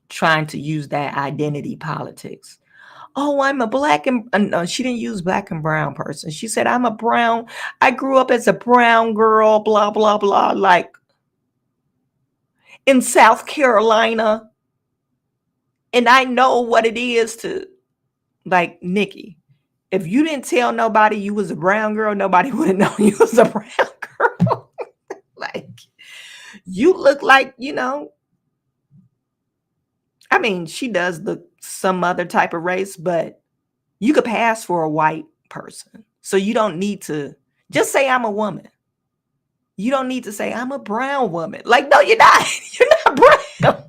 trying to use that identity politics. Oh, I'm a black and no, she didn't use black and brown person. She said, I'm a brown. I grew up as a brown girl, blah, blah, blah, like in South Carolina. And I know what it is to, like, Nikki. If you didn't tell nobody you was a brown girl, nobody would have known you was a brown girl. Like, you look like, I mean, she does look some other type of race, but you could pass for a white person. So you don't need to just say I'm a woman. You don't need to say I'm a brown woman. Like, no, you're not. You're not brown.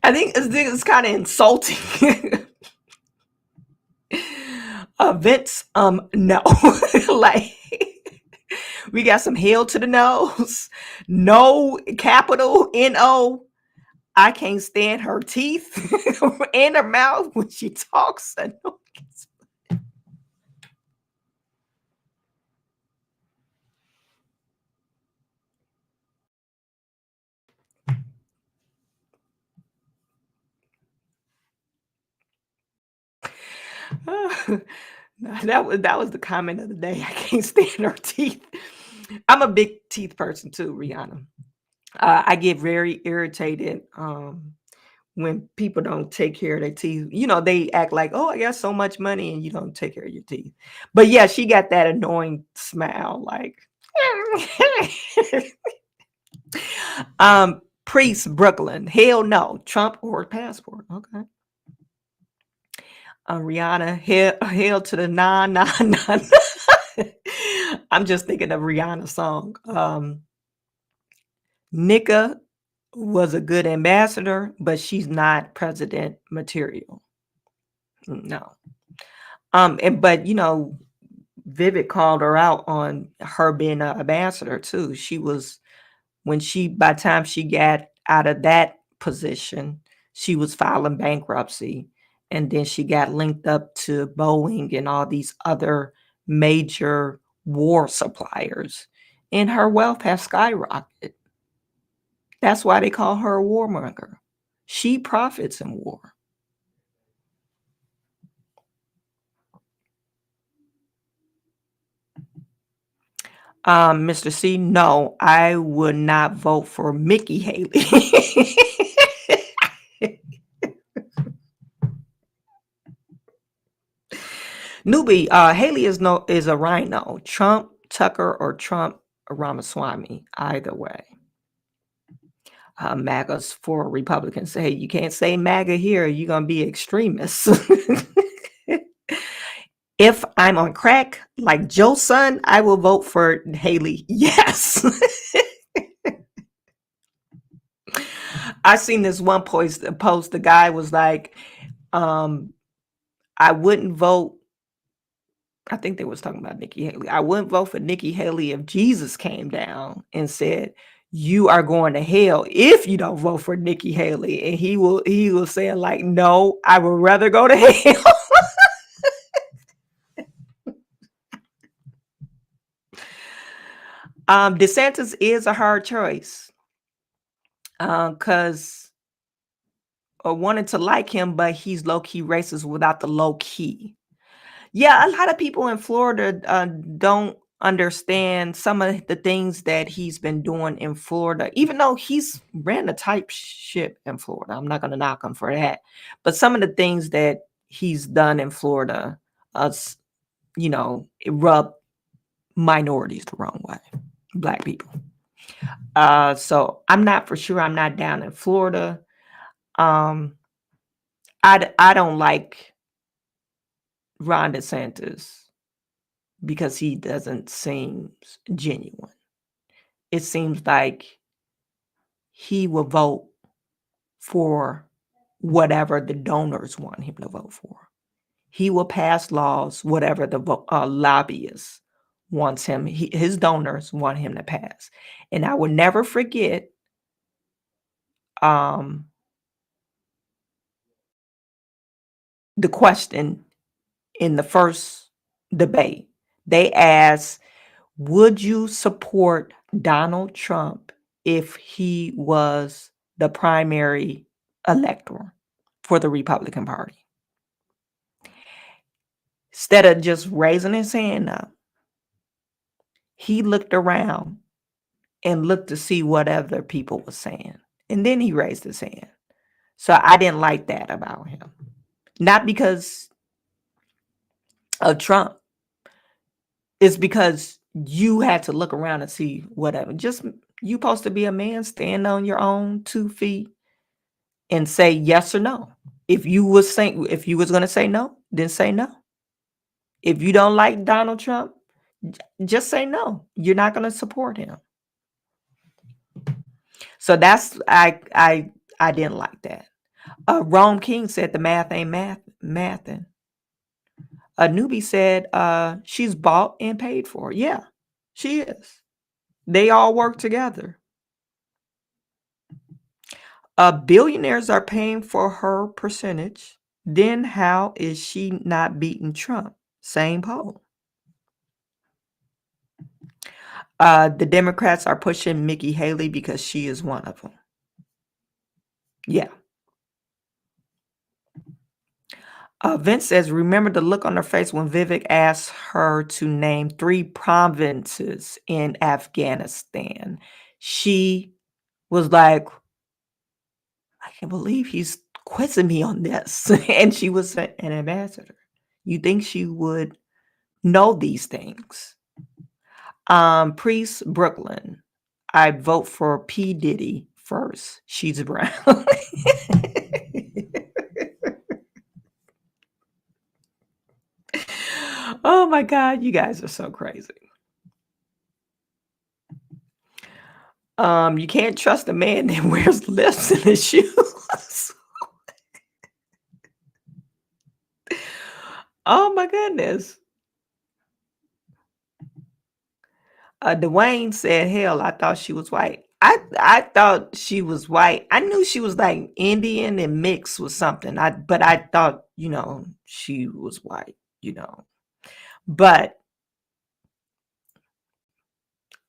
I think it's kind of insulting. Vince, no. Like, we got some hail to the nose. No, capital N-O. I can't stand her teeth in her mouth when she talks. That was the comment of the day. I can't stand her teeth. I'm a big teeth person too, Rihanna. I get very irritated when people don't take care of their teeth. They act like, oh, I got so much money and you don't take care of your teeth. But yeah, she got that annoying smile, like Priest Brooklyn. Hell no. Trump or passport. Okay. Rihanna, hail to the 999. I'm just thinking of Rihanna's song. Nika was a good ambassador, but she's not president material. No. But Vivek called her out on her being an ambassador too. By the time she got out of that position, she was filing bankruptcy. And then she got linked up to Boeing and all these other major war suppliers. And her wealth has skyrocketed. That's why they call her a warmonger. She profits in war. Mr. C, no, I would not vote for Nikki Haley. Newbie, Haley is a rhino. Trump, Tucker, or Trump Ramaswamy either way. MAGA's for Republicans say, you can't say MAGA here, you're going to be extremists. If I'm on crack like Joe's son, I will vote for Haley. Yes. I seen this one post. The guy was like, I wouldn't vote. I think they was talking about Nikki Haley. I wouldn't vote for Nikki Haley if Jesus came down and said, you are going to hell if you don't vote for Nikki Haley. And he will say like, no, I would rather go to hell. DeSantis is a hard choice because I wanted to like him, but he's low-key racist without the low-key. Yeah, a lot of people in Florida don't understand some of the things that he's been doing in Florida, even though he's ran a type ship in Florida. I'm not going to knock him for that. But some of the things that he's done in Florida, it rubbed minorities the wrong way, Black people. So I'm not for sure. I'm not down in Florida. I don't like Ron DeSantis because he doesn't seem genuine. It seems like he will vote for whatever the donors want him to vote for. He will pass laws, whatever the lobbyists wants him, his donors want him to pass. And I will never forget the question in the first debate. They asked, would you support Donald Trump if he was the primary elector for the Republican Party? Instead of just raising his hand up, he looked around and looked to see what other people were saying. And then he raised his hand. So I didn't like that about him. Not because of Trump. It's because you had to look around and see whatever. Just you supposed to be a man, stand on your own 2 feet and say yes or no. If you was going to say no, then say no. If you don't like Donald Trump, just say no. You're not going to support him. So that's I didn't like that. Rome King said the math ain't mathing. A newbie said she's bought and paid for. Yeah, she is. They all work together. Billionaires are paying for her percentage. Then how is she not beating Trump? Same poll. The Democrats are pushing Nikki Haley because she is one of them. Yeah. Vince says, remember the look on her face when Vivek asked her to name 3 provinces in Afghanistan. She was like, I can't believe he's quizzing me on this. And she was an ambassador. You think she would know these things? Priest Brooklyn, I'd vote for P. Diddy first. She's brown. Oh my God, you guys are so crazy. You can't trust a man that wears lifts in his shoes. Oh my goodness. Dwayne said, hell, I thought she was white. I thought she was white. I knew she was like Indian and mixed with something. But I thought, she was white, But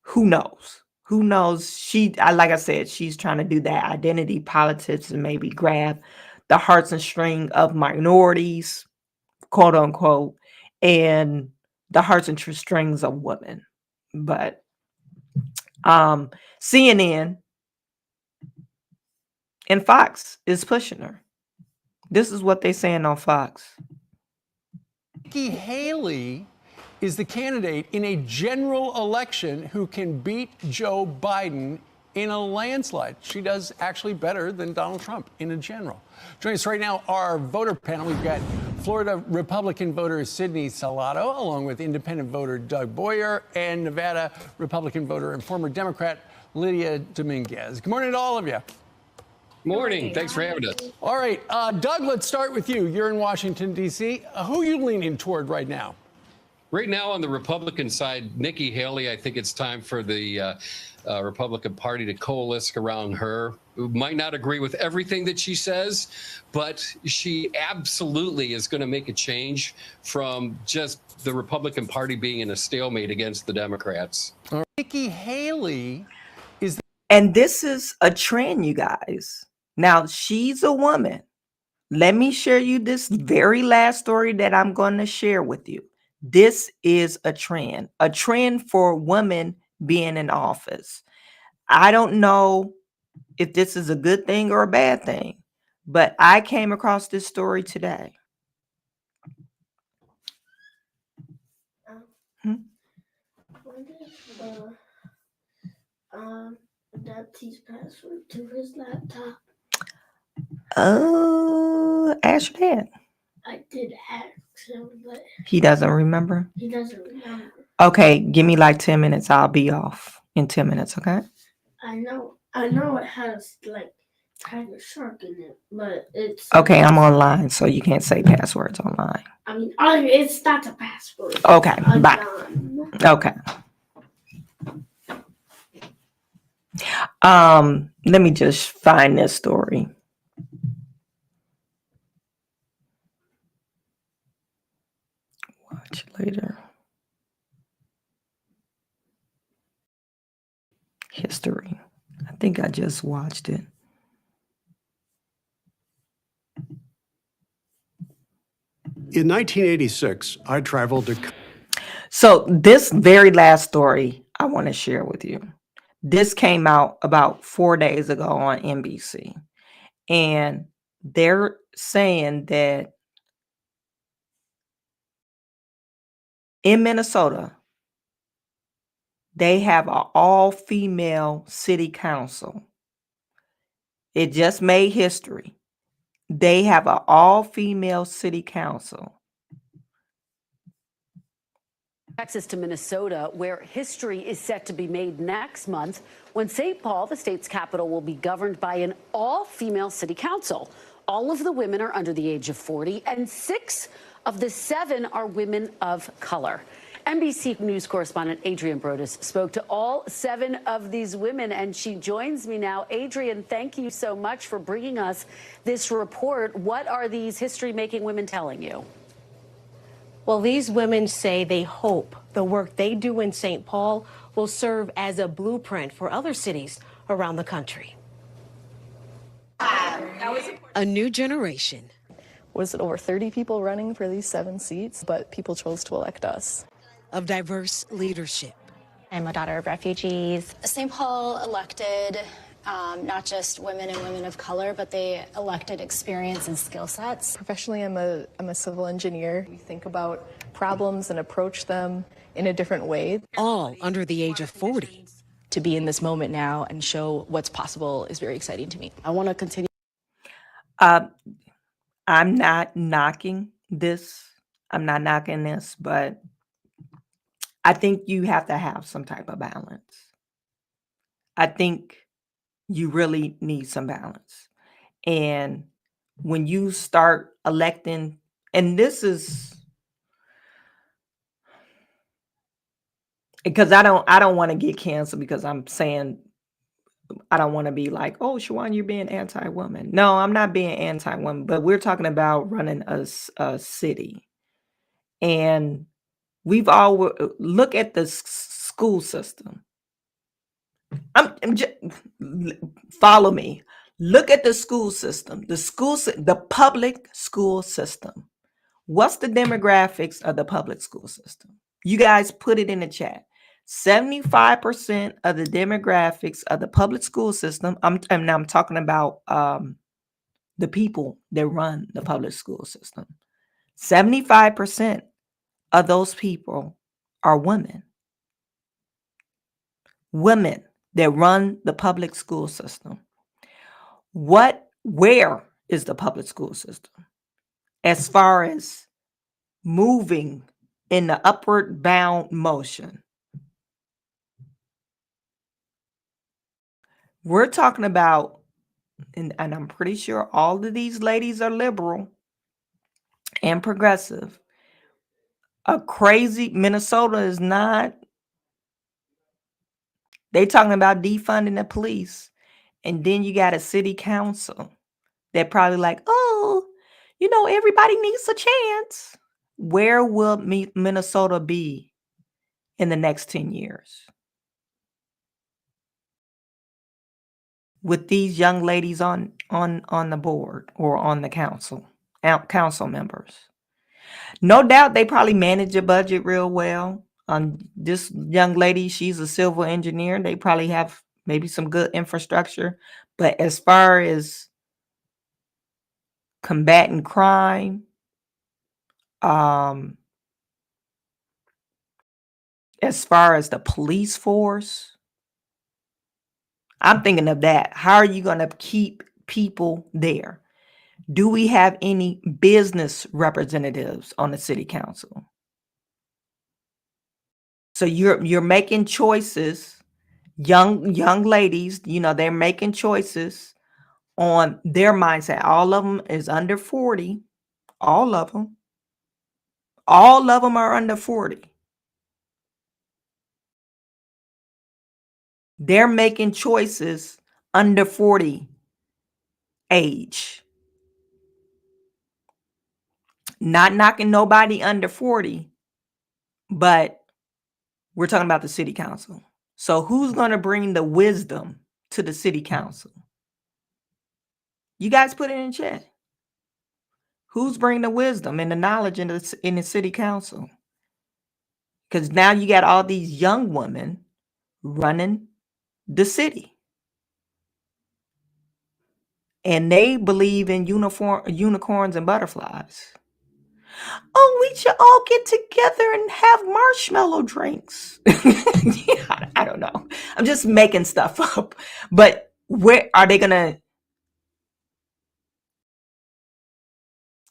who knows? Who knows? Like I said, she's trying to do that identity politics and maybe grab the hearts and string of minorities, quote unquote, and the hearts and strings of women. But CNN and Fox is pushing her. This is what they're saying on Fox. Nikki Haley is the candidate in a general election who can beat Joe Biden in a landslide. She does actually better than Donald Trump in a general. Joining us right now, our voter panel. We've got Florida Republican voter Sydney Salato, along with independent voter Doug Boyer, and Nevada Republican voter and former Democrat Lydia Dominguez. Good morning to all of you. Morning. Thanks for having us. All right, Doug, let's start with you. You're in Washington, D.C. Who are you leaning toward right now? Right now on the Republican side, Nikki Haley, I think it's time for the Republican Party to coalesce around her. We might not agree with everything that she says, but she absolutely is going to make a change from just the Republican Party being in a stalemate against the Democrats. Nikki Haley is... And this is a trend, you guys. Now, she's a woman. Let me share you this very last story that I'm going to share with you. This is a trend for women being in office. I don't know if this is a good thing or a bad thing, but I came across this story today. Dad's password to his laptop. Ask your dad. I did ask him, but He doesn't remember. he doesn't remember. Okay, give me like 10 minutes. I'll be off in 10 minutes, okay? I know it has like Tiger Shark in it, but it's Okay, I'm online, so you can't say passwords online. I mean, it's not a password. Okay, I'm bye. done. Okay. Let me just find this story. Watch later. History. I think I just watched it. In 1986, I traveled to... So this very last story I want to share with you. This came out about 4 days ago on NBC. And they're saying that in Minnesota, they have an all-female city council. It just made history. They have an all-female city council. Texas to Minnesota, where history is set to be made next month when St. Paul, the state's capital, will be governed by an all-female city council. All of the women are under the age of 40, and 6 of the 7 are women of color. NBC News correspondent Adrienne Brodus spoke to all 7 of these women, and she joins me now. Adrienne, thank you so much for bringing us this report. What are these history-making women telling you? Well, these women say they hope the work they do in St. Paul will serve as a blueprint for other cities around the country. A new generation. Was it over 30 people running for these 7 seats? But people chose to elect us. Of diverse leadership. I'm a daughter of refugees. St. Paul elected not just women and women of color, but they elected experience and skill sets. Professionally, I'm a civil engineer. We think about problems and approach them in a different way. All under the age of 40. To be in this moment now and show what's possible is very exciting to me. I want to continue. I'm not knocking this. I'm not knocking this, but I think you have to have some type of balance. I think you really need some balance. And when you start electing, and this is because I don't want to get canceled because I'm saying I don't want to be like, oh, Chawanne, you're being anti-woman. No, I'm not being anti-woman, but we're talking about running a city. And we've all look at the school system. I'm just, follow me. Look at the school system. The public school system. What's the demographics of the public school system? You guys put it in the chat. 75% of the demographics of the public school system. I'm talking about the people that run the public school system. 75% of those people are women. Women that run the public school system. Where is the public school system as far as moving in the upward bound motion? We're talking about, and I'm pretty sure all of these ladies are liberal and progressive. A crazy Minnesota is not. They talking about defunding the police, and then you got a city council that probably like, oh, everybody needs a chance. Where will Minnesota be in the next 10 years with these young ladies on the board or on the council members? No doubt they probably manage a budget real well. This young lady, she's a civil engineer. They probably have maybe some good infrastructure. But as far as combating crime, as far as the police force, I'm thinking of that. How are you going to keep people there? Do we have any business representatives on the city council? So you're making choices, young ladies, they're making choices on their mindset. All of them is under 40. All of them are under 40. They're making choices under 40 age. Not knocking nobody under 40, but we're talking about the city council. So who's going to bring the wisdom to the city council? You guys put it in chat. Who's bringing the wisdom and the knowledge in the city council? Because now you got all these young women running the city. And they believe in unicorns and butterflies. Oh, we should all get together and have marshmallow drinks. I don't know. I'm just making stuff up. But where are they going to?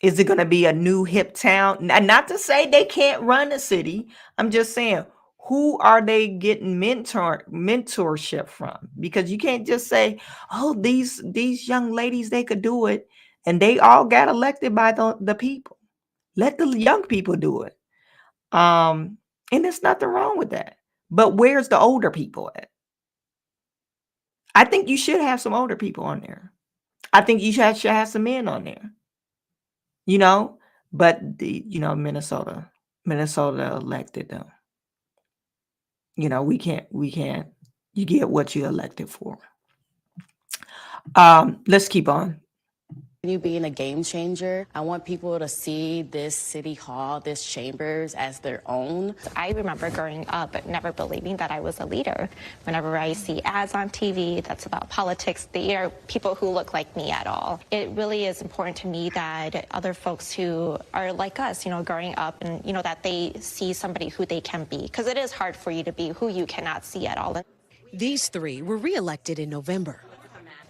Is it going to be a new hip town? Not to say they can't run a city. I'm just saying, who are they getting mentorship from? Because you can't just say, oh, these young ladies, they could do it. And they all got elected by the people. Let the young people do it. And there's nothing wrong with that. But where's the older people at? I think you should have some older people on there. I think you should have some men on there. But Minnesota elected them. We can't, you get what you elected for. Let's keep on. You being a game changer. I want people to see this city hall, this chambers as their own. I remember growing up never believing that I was a leader. Whenever I see ads on TV that's about politics, they are people who look like me at all. It really is important to me that other folks who are like us, growing up and, that they see somebody who they can be. Because it is hard for you to be who you cannot see at all. These three were reelected in November.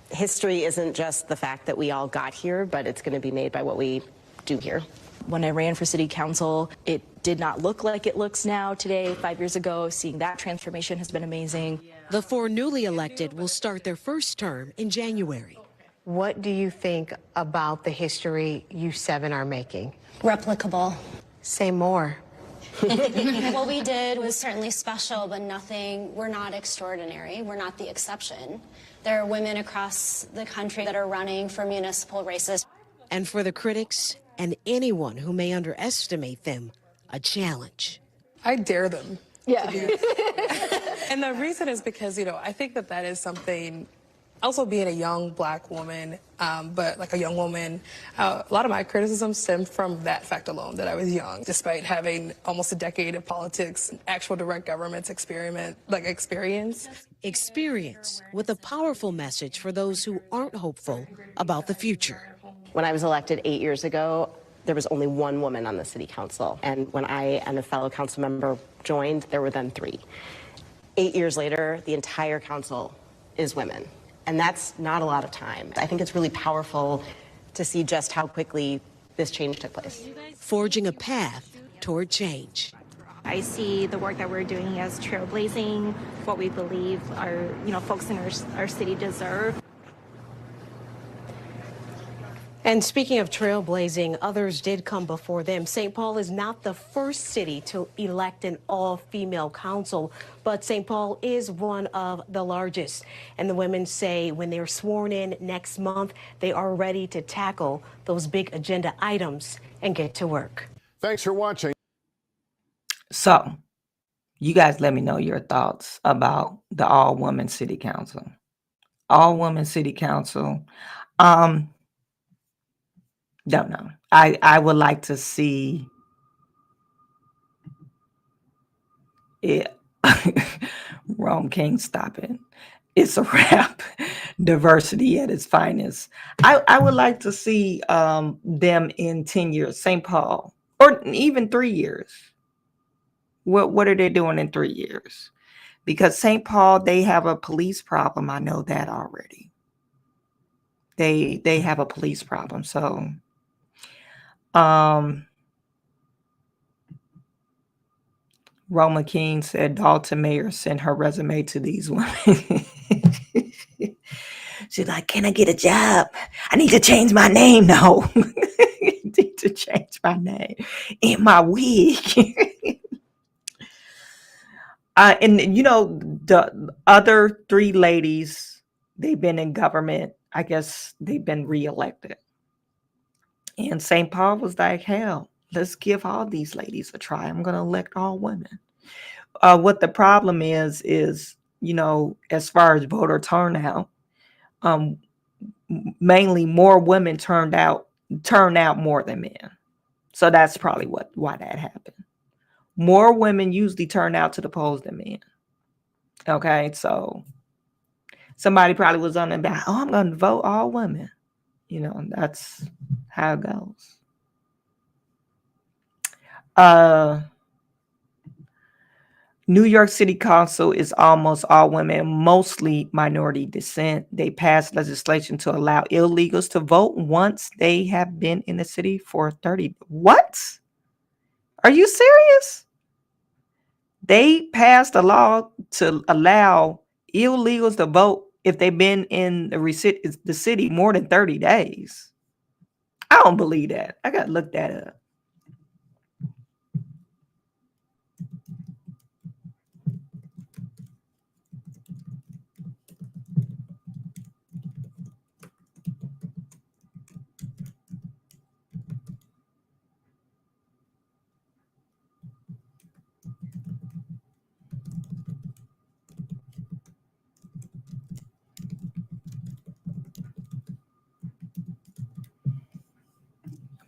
History isn't just the fact that we all got here, but it's going to be made by what we do here. When I ran for city council, it did not look like it looks now today. 5 years ago, seeing that transformation has been amazing. The four newly elected will start their first term in January. What do you think about the history you seven are making? Replicable. Say more. What we did was certainly special, but we're not extraordinary. We're not the exception. There are women across the country that are running for municipal races. And for the critics and anyone who may underestimate them, a challenge. I dare them. Yeah. And the reason is because, I think that is something, also being a young Black woman, but like a young woman, a lot of my criticism stemmed from that fact alone, that I was young, despite having almost a decade of politics, actual direct government experience. Experience with a powerful message for those who aren't hopeful about the future. When I was elected 8 years ago, there was only one woman on the city council. And when I and a fellow council member joined, there were then 3. 8 years later, the entire council is women. And that's not a lot of time. I think it's really powerful to see just how quickly this change took place. Forging a path toward change. I see the work that we're doing as trailblazing, what we believe our, folks in our city deserve. And speaking of trailblazing, others did come before them. St. Paul is not the first city to elect an all-female council, but St. Paul is one of the largest. And the women say when they're sworn in next month, they are ready to tackle those big agenda items and get to work. Thanks for watching. So, you guys let me know your thoughts about the all-woman city council. All-woman city council. Don't know. I would like to see it. Rome King, stop it. It's a wrap. Diversity at its finest. I would like to see them in 10 years, St. Paul, or even 3 years. What are they doing in 3 years? Because St. Paul, they have a police problem. I know that already. They have a police problem. So Roma King said Dalton Mayor sent her resume to these women. She's like, can I get a job? I need to change my name. No. I need to change my name in my wig. And the other 3 ladies, they've been in government. I guess they've been reelected. And St. Paul was like, hell, let's give all these ladies a try. I'm going to elect all women. What the problem is, as far as voter turnout, mainly more women turn out more than men. So that's probably why that happened. More women usually turn out to the polls than men. Okay, so somebody probably was on the back, I'm going to vote all women. That's how it goes. New York City Council is almost all women, mostly minority descent. They passed legislation to allow illegals to vote once they have been in the city for 30. What? Are you serious? They passed a law to allow illegals to vote if they've been in the city more than 30 days. I don't believe that. I got to look that up.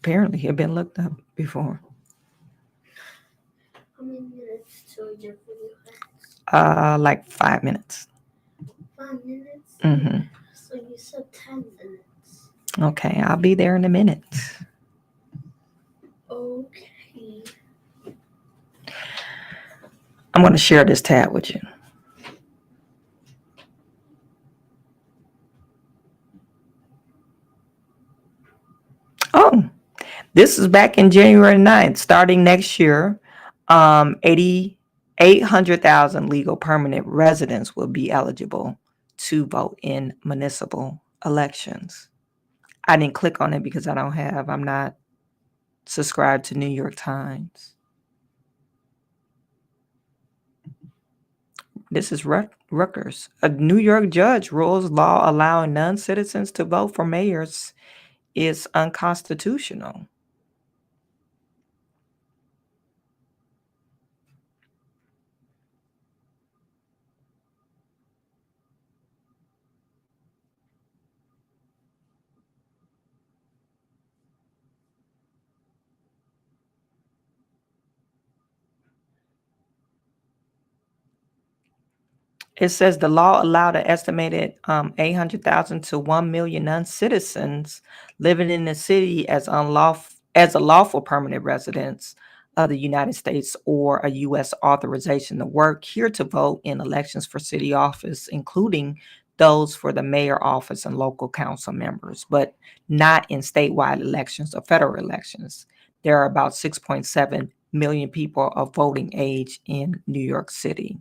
Apparently, he'd been looked up before. How many minutes till your video ends? Like 5 minutes. 5 minutes? Mm-hmm. So you said 10 minutes. Okay, I'll be there in a minute. Okay. I'm going to share this tab with you. Oh, this is back in January 9th. Starting next year, 800,000 legal permanent residents will be eligible to vote in municipal elections. I didn't click on it because I'm not subscribed to New York Times. This is Rutgers. A New York judge rules law allowing non-citizens to vote for mayors is unconstitutional. It says the law allowed an estimated 800,000 to 1 million non-citizens living in the city as unlawful as a lawful permanent residents of the United States or a U.S. authorization to work, here to vote in elections for city office, including those for the mayor office and local council members, but not in statewide elections or federal elections. There are about 6.7 million people of voting age in New York City.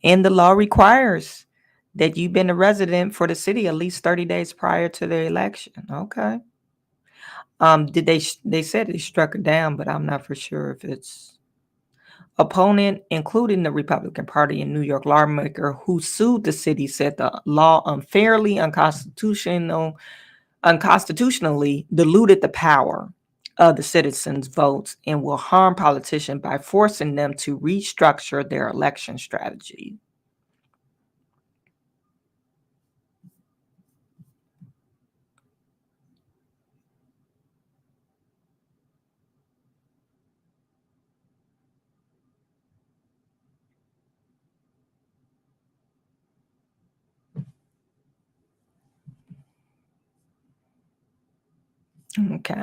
And the law requires that you've been a resident for the city at least 30 days prior to the election. Okay. Did they said they struck it down, but I'm not for sure if it's opponent, including the Republican Party and New York lawmaker who sued the city, said the law unfairly, unconstitutionally diluted the power of the citizens' votes and will harm politicians by forcing them to restructure their election strategy. Okay.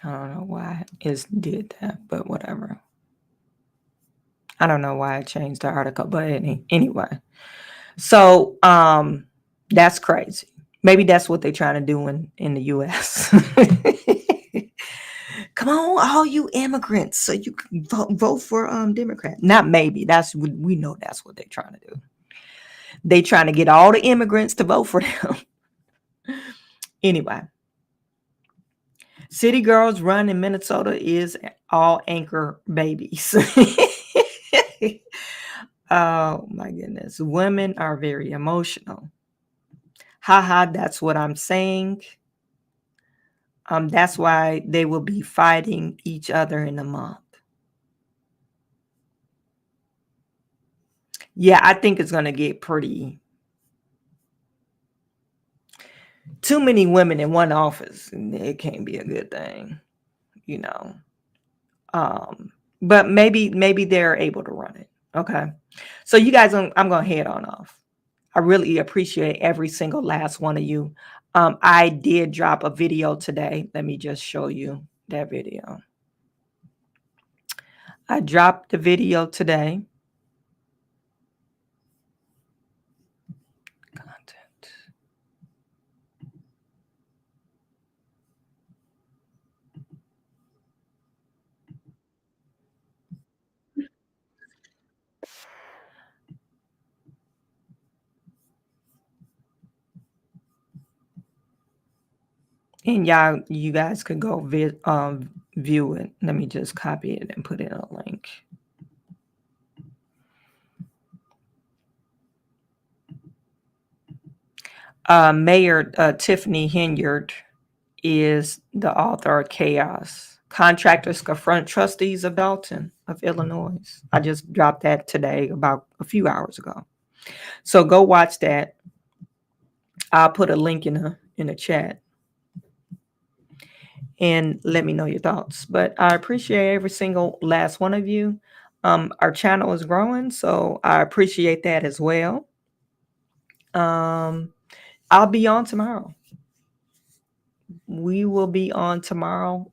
I don't know why it did that, but whatever. I don't know why I changed the article, but anyway. So that's crazy. Maybe that's what they're trying to do in the US. Come on, all you immigrants, so you can vote for Democrat. Not maybe. We know that's what they're trying to do. They trying to get all the immigrants to vote for them. Anyway. City Girls Run in Minnesota is all anchor babies. Oh my goodness. Women are very emotional. Haha, that's what I'm saying. That's why they will be fighting each other in a month. Yeah, I think it's going to get pretty. Too many women in one office. It can't be a good thing, you know. But maybe they're able to run it. Okay. So you guys, I'm going to head on off. I really appreciate every single last one of you. I did drop a video today. Let me just show you that video. I dropped the video today. Content. And you guys could go view it. Let me just copy it and put in a link. Mayor Tiffany Henyard is the author of Chaos. Contractors confront trustees of Dalton of Illinois. I just dropped that today about a few hours ago. So go watch that. I'll put a link in the chat. And let me know your thoughts. But I appreciate every single last one of you. Our channel is growing, so I appreciate that as well. I'll be on tomorrow. We will be on tomorrow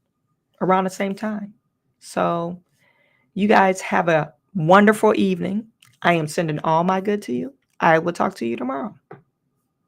around the same time. So you guys have a wonderful evening. I am sending all my good to you. I will talk to you tomorrow.